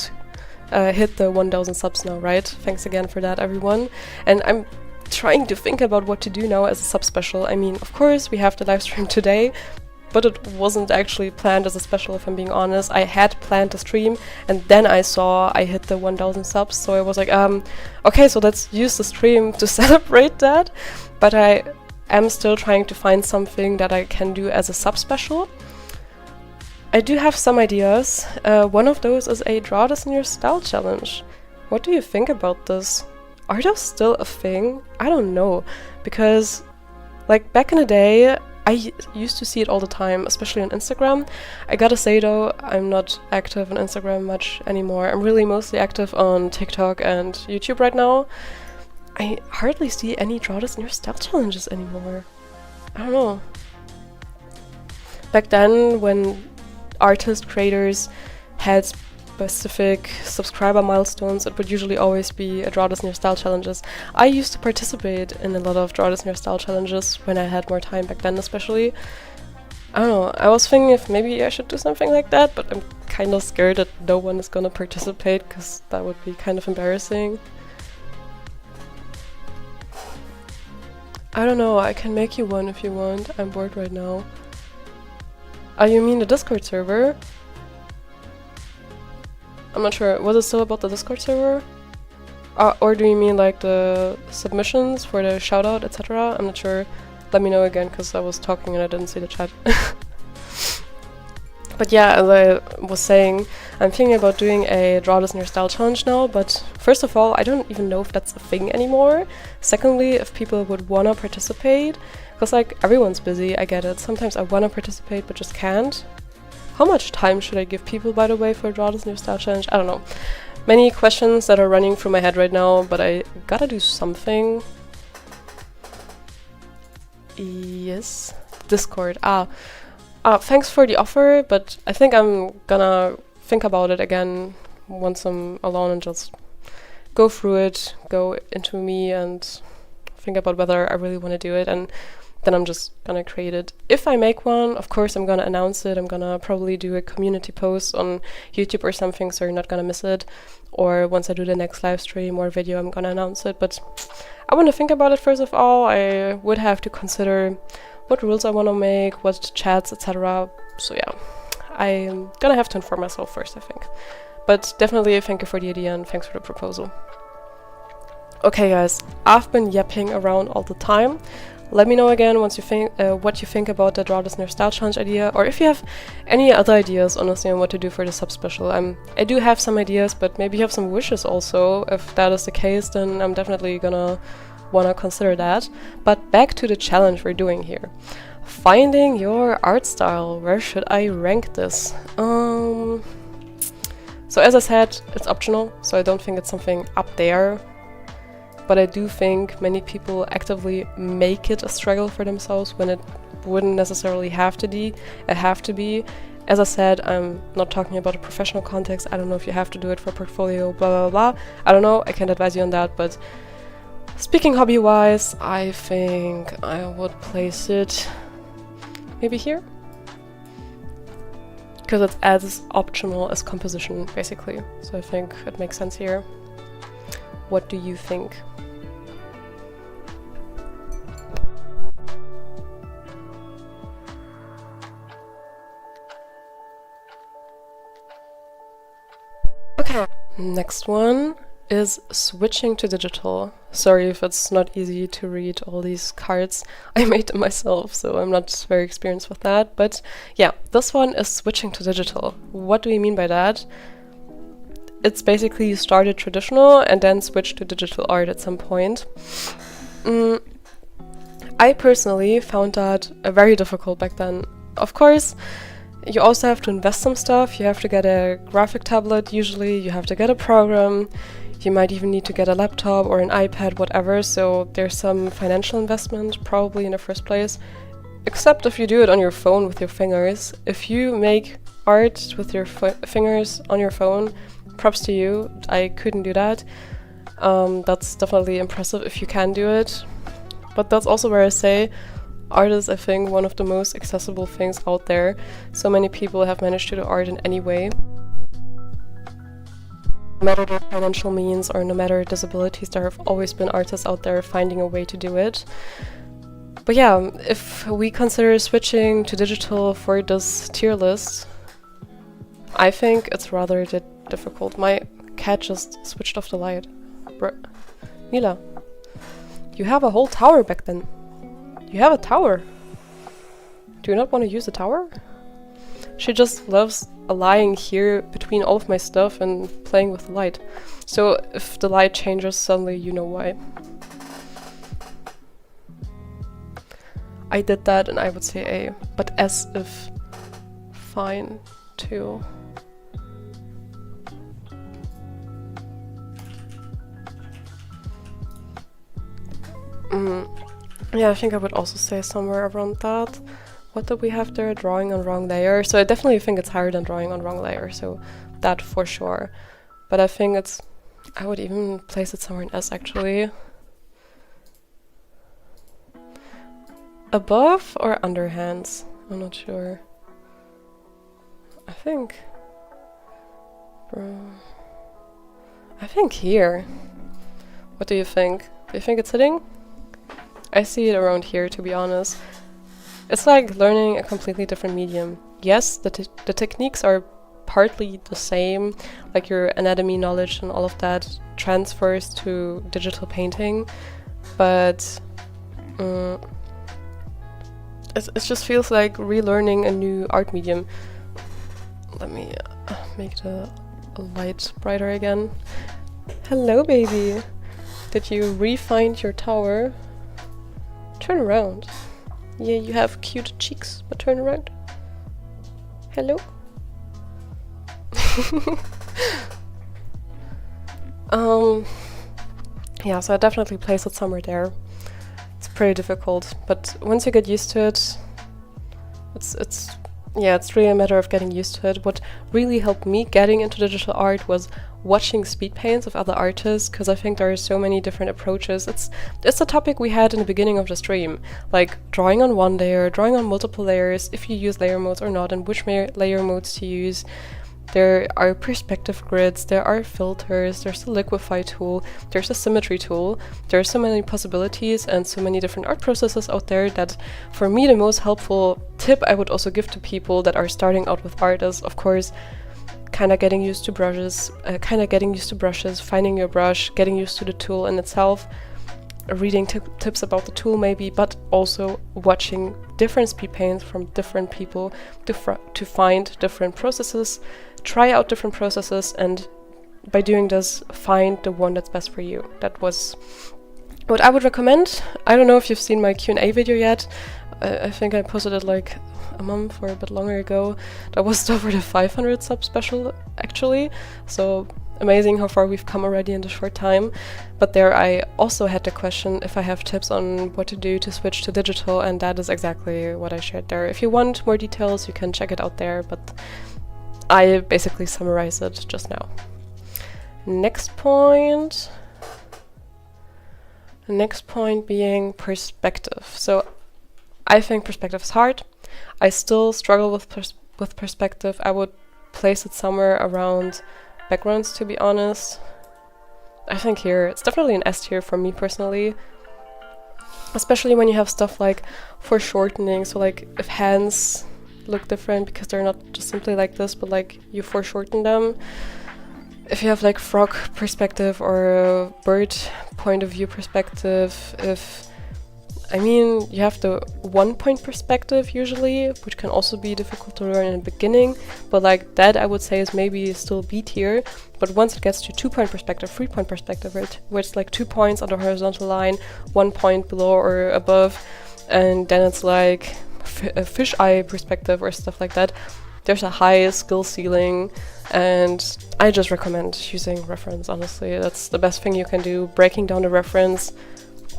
hit the 1000 subs now, right? Thanks again for that, everyone. And I'm trying to think about what to do now as a sub special. I mean, of course, we have the live stream today, but it wasn't actually planned as a special, if I'm being honest. I had planned to stream, and then I saw I hit the 1000 subs, so I was like, okay, so let's use the stream to celebrate that. But I am still trying to find something that I can do as a sub special. I do have some ideas. One of those is a Draw This in Your Style challenge. What do you think about this? Are those still a thing? I don't know, because like back in the day, I used to see it all the time, especially on Instagram. I gotta say though, I'm not active on Instagram much anymore. I'm really mostly active on TikTok and YouTube right now. I hardly see any Draw This in Your Style challenges anymore. I don't know. Back then, when creators had specific subscriber milestones, it would usually always be a Draw This in Your Style challenges. I used to participate in a lot of Draw This in Your Style challenges when I had more time back then, especially. I don't know, I was thinking if maybe I should do something like that, but I'm kind of scared that no one is gonna participate, because that would be kind of embarrassing. I don't know, I can make you one if you want. I'm bored right now. Oh, you mean the Discord server? I'm not sure. Was it still about the Discord server? Or do you mean like the submissions for the shoutout, etc.? I'm not sure. Let me know again, because I was talking and I didn't see the chat. But yeah, as I was saying, I'm thinking about doing a Draw This in Your Style challenge now, but first of all, I don't even know if that's a thing anymore. Secondly, if people would wanna participate, because like everyone's busy, I get it. Sometimes I wanna participate but just can't. How much time should I give people, by the way, for Draw This in Your Style challenge? I don't know. Many questions that are running through my head right now, but I gotta do something. Yes. Discord. Thanks for the offer, but I think I'm gonna think about it again once I'm alone and just go through it, go into me and think about whether I really want to do it, and then I'm just gonna create it. If I make one, of course I'm gonna announce it. I'm gonna probably do a community post on YouTube or something, so you're not gonna miss it. Or once I do the next live stream or video, I'm gonna announce it. But I want to think about it first of all. I would have to consider what rules I want to make, what chats, etc. So yeah, I'm gonna have to inform myself first, I think. But definitely thank you for the idea and thanks for the proposal. Okay guys, I've been yapping around all the time. Let me know again once you think what you think about the Draw This in Your Style challenge idea, or if you have any other ideas, honestly, on what to do for the sub special. I do have some ideas, but maybe you have some wishes also. If that is the case, then I'm definitely gonna wanna consider that. But back to the challenge we're doing here. Finding your art style. Where should I rank this? So as I said, it's optional, so I don't think it's something up there. But I do think many people actively make it a struggle for themselves when it wouldn't necessarily have to be. As I said, I'm not talking about a professional context. I don't know if you have to do it for portfolio, blah, blah, blah. I don't know, I can't advise you on that, but speaking hobby-wise, I think I would place it maybe here. Because it's as optional as composition, basically. So I think it makes sense here. What do you think? Okay, next one is switching to digital. Sorry if it's not easy to read all these cards. I made them myself, so I'm not very experienced with that. But yeah, this one is switching to digital. What do we mean by that? It's basically you started traditional and then switched to digital art at some point. Mm, I personally found that very difficult back then. Of course, you also have to invest some stuff. You have to get a graphic tablet usually, you have to get a program, you might even need to get a laptop or an iPad, whatever, so there's some financial investment probably in the first place. Except if you do it on your phone with your fingers. If you make art with your fingers on your phone, props to you. I couldn't do that. That's definitely impressive if you can do it. But that's also where I say art is, I think, one of the most accessible things out there. So many people have managed to do art in any way. No matter their financial means or no matter disabilities, there have always been artists out there finding a way to do it. But yeah, if we consider switching to digital for this tier list, I think it's rather difficult. My cat just switched off the light. Mila, you have a whole tower back then. You have a tower. Do you not want to use the tower? She just loves lying here between all of my stuff and playing with the light. So if the light changes suddenly, you know why. I did that and I would say A, but as if fine too. Yeah, I think I would also say somewhere around that. What did we have there? Drawing on wrong layer. So I definitely think it's higher than drawing on wrong layer, so that for sure. But I think it's... I would even place it somewhere in S actually. Above or under hands? I'm not sure. I think here. What do you think? Do you think it's hitting? I see it around here, to be honest. It's like learning a completely different medium. Yes, the techniques are partly the same, like your anatomy knowledge and all of that transfers to digital painting, but it just feels like relearning a new art medium. Let me make the light brighter again. Hello, baby! Did you re-find your tower? Turn around. Yeah, you have cute cheeks, but turn around. Hello? Yeah, so I definitely place it somewhere there. It's pretty difficult, but once you get used to it, it's really a matter of getting used to it. What really helped me getting into digital art was watching speed paints of other artists, because I think there are so many different approaches. It's a topic we had in the beginning of the stream, like drawing on one layer, drawing on multiple layers, if you use layer modes or not, and which layer modes to use. There are perspective grids, there are filters, there's a liquify tool, there's a symmetry tool. There are so many possibilities and so many different art processes out there that for me the most helpful tip I would also give to people that are starting out with art is, of course, kind of getting used to brushes, finding your brush, getting used to the tool in itself, reading tips about the tool maybe, but also watching different speed paints from different people to find different processes, try out different processes, and by doing this, find the one that's best for you. That was what I would recommend. I don't know if you've seen my Q&A video yet. I think I posted it like a month or a bit longer ago. That was over the 500 sub special actually, so amazing how far we've come already in a short time. But there I also had the question if I have tips on what to do to switch to digital, and that is exactly what I shared there. If you want more details, you can check it out there, but I basically summarized it just now. Next point being perspective. So I think perspective is hard. I still struggle with perspective. I would place it somewhere around backgrounds, to be honest. I think here it's definitely an S tier for me personally, especially when you have stuff like foreshortening. So like if hands look different because they're not just simply like this, but like you foreshorten them. If you have like frog perspective or bird point of view perspective, if I mean, you have the 1-point perspective usually, which can also be difficult to learn in the beginning, but like that I would say is maybe still B tier. But once it gets to 2-point perspective, 3-point perspective, where it's like 2 points on the horizontal line, 1 point below or above, and then it's like a fisheye perspective or stuff like that, there's a high skill ceiling, and I just recommend using reference, honestly. That's the best thing you can do, breaking down the reference,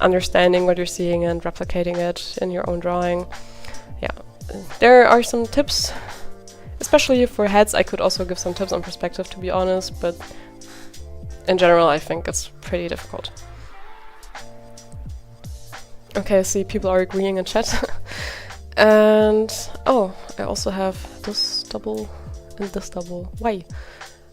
understanding what you're seeing and replicating it in your own drawing. Yeah, there are some tips, especially for heads. I could also give some tips on perspective, to be honest, but in general I think it's pretty difficult. Okay, I see people are agreeing in chat. And oh, I also have this double and this double. Why?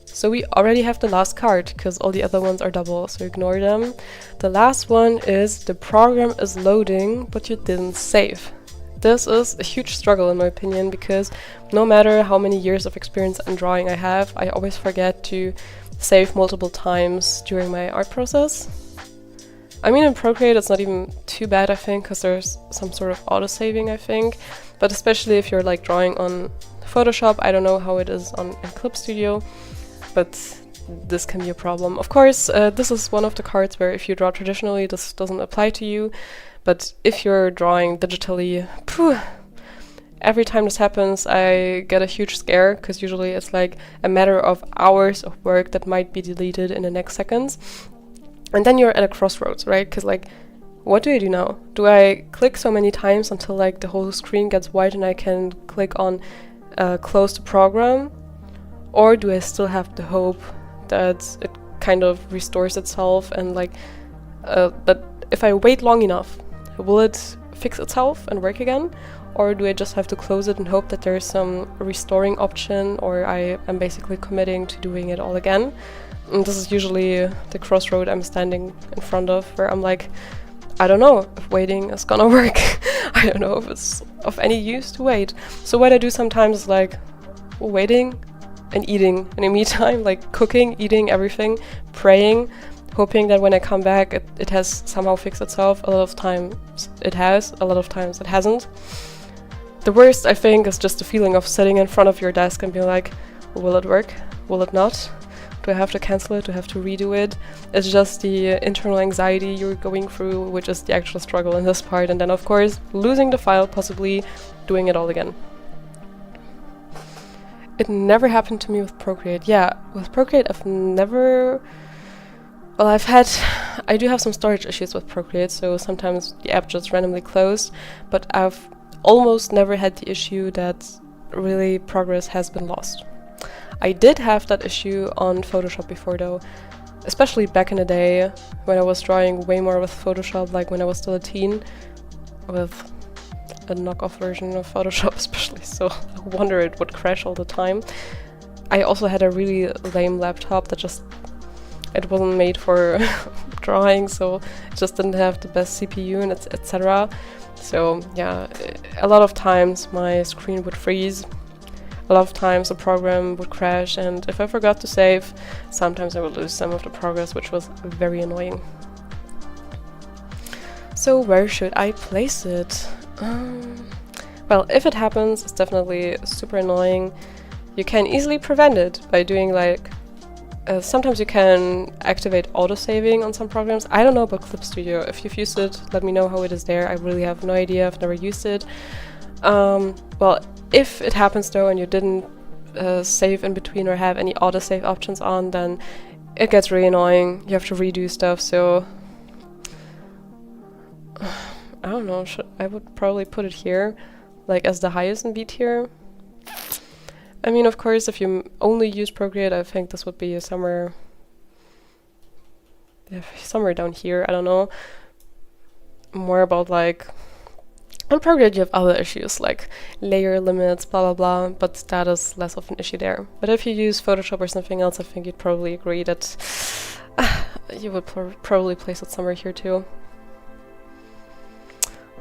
So we already have the last card, because all the other ones are double, so ignore them. The last one is the program is loading, but you didn't save. This is a huge struggle in my opinion, because no matter how many years of experience in drawing I have, I always forget to save multiple times during my art process. I mean, in Procreate it's not even too bad, I think, because there's some sort of auto-saving, I think. But especially if you're like drawing on Photoshop, I don't know how it is in Clip Studio, but this can be a problem. Of course, this is one of the cards where if you draw traditionally, this doesn't apply to you. But if you're drawing digitally, every time this happens, I get a huge scare, because usually it's like a matter of hours of work that might be deleted in the next seconds. And then you're at a crossroads, right? Because like, what do I do now? Do I click so many times until like the whole screen gets white and I can click on close the program? Or do I still have the hope that it kind of restores itself, and like that if I wait long enough, will it fix itself and work again? Or do I just have to close it and hope that there's some restoring option, or I am basically committing to doing it all again? And this is usually the crossroad I'm standing in front of, where I'm like, I don't know if waiting is gonna work. I don't know if it's of any use to wait. So what I do sometimes is like waiting and eating in the meantime, like cooking, eating, everything, praying, hoping that when I come back it has somehow fixed itself. A lot of times it has, a lot of times it hasn't. The worst, I think, is just the feeling of sitting in front of your desk and being like, will it work? Will it not? Do I have to cancel it? Do I have to redo it? It's just the internal anxiety you're going through, which is the actual struggle in this part. And then, of course, losing the file, possibly doing it all again. It never happened to me with Procreate. Yeah, with Procreate I've never... Well, I do have some storage issues with Procreate, so sometimes the app just randomly closed, but I've almost never had the issue that really progress has been lost. I did have that issue on Photoshop before though, especially back in the day when I was drawing way more with Photoshop, like when I was still a teen, with a knockoff version of Photoshop especially, so I wonder it would crash all the time. I also had a really lame laptop that it wasn't made for drawing, so it just didn't have the best CPU and etc. So yeah, a lot of times my screen would freeze. A lot of times the program would crash, and if I forgot to save, sometimes I would lose some of the progress, which was very annoying. So where should I place it? Well, if it happens, it's definitely super annoying. You can easily prevent it by doing like... sometimes you can activate auto-saving on some programs. I don't know about Clip Studio. If you've used it, let me know how it is there. I really have no idea. I've never used it. Well, if it happens though and you didn't save in between or have any auto-save options on, then it gets really annoying. You have to redo stuff, so... I don't know, I would probably put it here, like as the highest in B tier. I mean, of course, if you only use Procreate, I think this would be somewhere down here, I don't know. More about like... On Procreate you have other issues like layer limits, blah blah blah, but that is less of an issue there. But if you use Photoshop or something else, I think you'd probably agree that you would probably place it somewhere here too.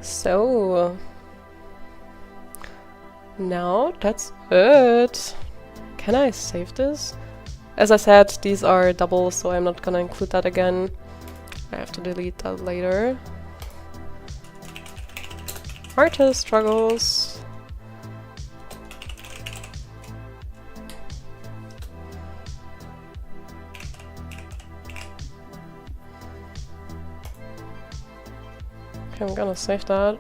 So... now that's it. Can I save this? As I said, these are doubles, so I'm not gonna include that again. I have to delete that later. artist struggles. Okay, I'm gonna save that.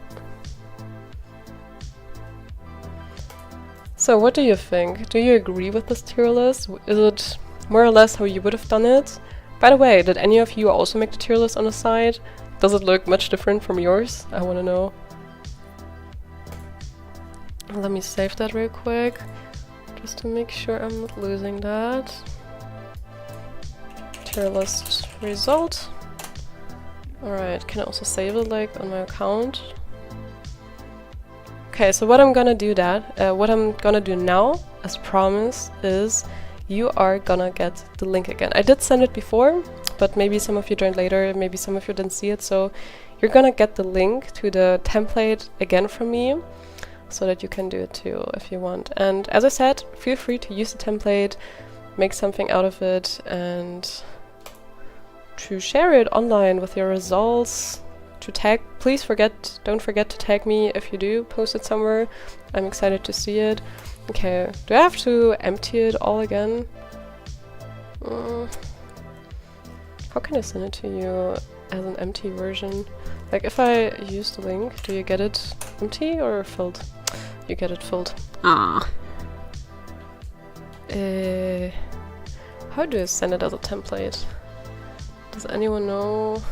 So what do you think? Do you agree with this tier list? Is it more or less how you would have done it? By the way, did any of you also make the tier list on the side? Does it look much different from yours? I wanna know. Let me save that real quick, just to make sure I'm not losing that. Tier list result. Alright, can I also save it like on my account? Okay, so what I'm gonna do now, as promised, is you are gonna get the link again. I did send it before, but maybe some of you joined later, maybe some of you didn't see it, so you're gonna get the link to the template again from me, so that you can do it too if you want. And as I said, feel free to use the template, make something out of it, and to share it online with your results. To tag, don't forget to tag me if you do post it somewhere. I'm excited to see it. Okay, do I have to empty it all again? How can I send it to you as an empty version? Like if I use the link, do you get it empty or filled? You get it filled. Ah. How do I send it as a template? Does anyone know?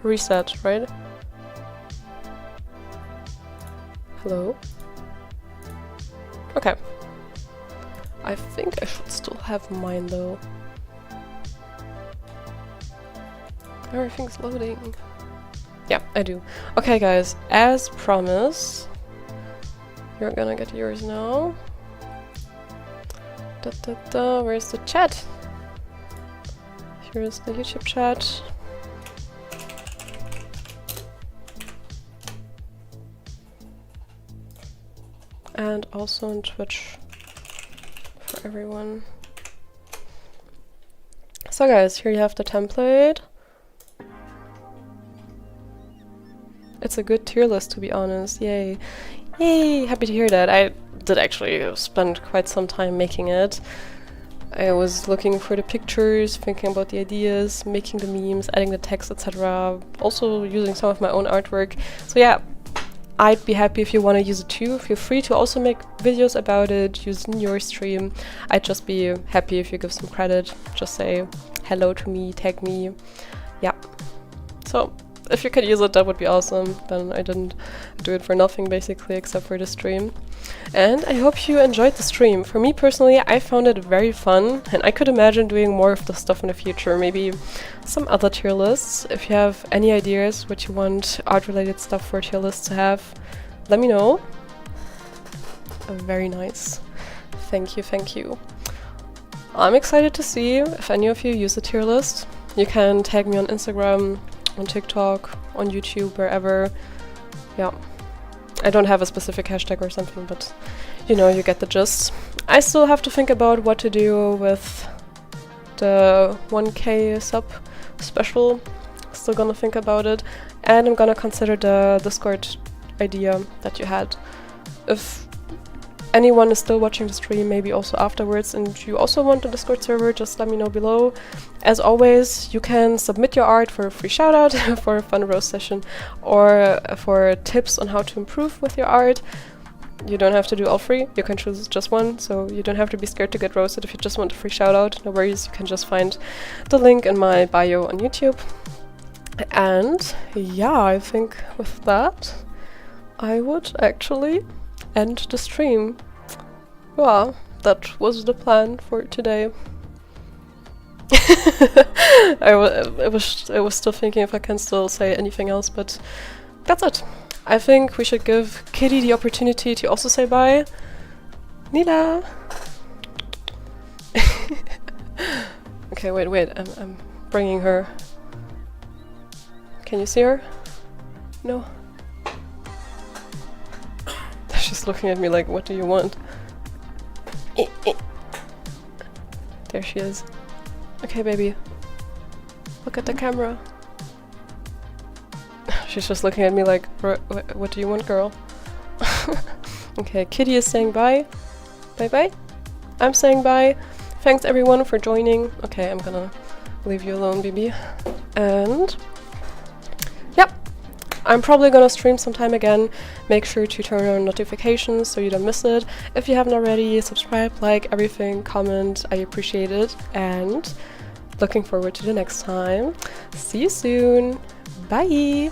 Reset, right? Hello? Okay. I think I should still have mine though. Everything's loading. Yeah, I do. Okay guys, as promised, you're gonna get yours now. Where's the chat? Here's the YouTube chat. And also on Twitch for everyone. So guys, here you have the template. It's a good tier list, to be honest. Yay. Yay! Happy to hear that. I did actually spend quite some time making it. I was looking for the pictures, thinking about the ideas, making the memes, adding the text, etc. Also using some of my own artwork. So yeah, I'd be happy if you want to use it too. Feel free to also make videos about it, use it in your stream. I'd just be happy if you give some credit. Just say hello to me, tag me. Yeah. So if you could use it, that would be awesome. Then I didn't do it for nothing basically, except for the stream. And I hope you enjoyed the stream. For me personally, I found it very fun, and I could imagine doing more of this stuff in the future. Maybe some other tier lists. If you have any ideas what you want art-related stuff for tier lists to have, let me know. Very nice. Thank you, thank you. I'm excited to see if any of you use the tier list. You can tag me on Instagram, on TikTok, on YouTube, wherever. Yeah. I don't have a specific hashtag or something, but you know, you get the gist. I still have to think about what to do with the 1K sub special. Still gonna think about it. And I'm gonna consider the Discord idea that you had. If anyone is still watching the stream, maybe also afterwards, and you also want the Discord server, just let me know below. As always, you can submit your art for a free shoutout, for a fun roast session, or for tips on how to improve with your art. You don't have to do all three, you can choose just one, so you don't have to be scared to get roasted if you just want a free shoutout. No worries, you can just find the link in my bio on YouTube. And yeah, I think with that, I would actually end the stream. Well, that was the plan for today. I was still thinking if I can still say anything else, but that's it. I think we should give Kitty the opportunity to also say bye. Nila! Okay, wait, I'm bringing her. Can you see her? No? She's looking at me like, what do you want? There she is. Okay, baby. Look at the camera. She's just looking at me like, what do you want, girl? Okay, Kitty is saying bye. Bye-bye. I'm saying bye. Thanks everyone for joining. Okay, I'm gonna leave you alone, BB. And yep, I'm probably gonna stream sometime again. Make sure to turn on notifications so you don't miss it. If you haven't already, subscribe, like, everything, comment. I appreciate it. And looking forward to the next time. See you soon. Bye.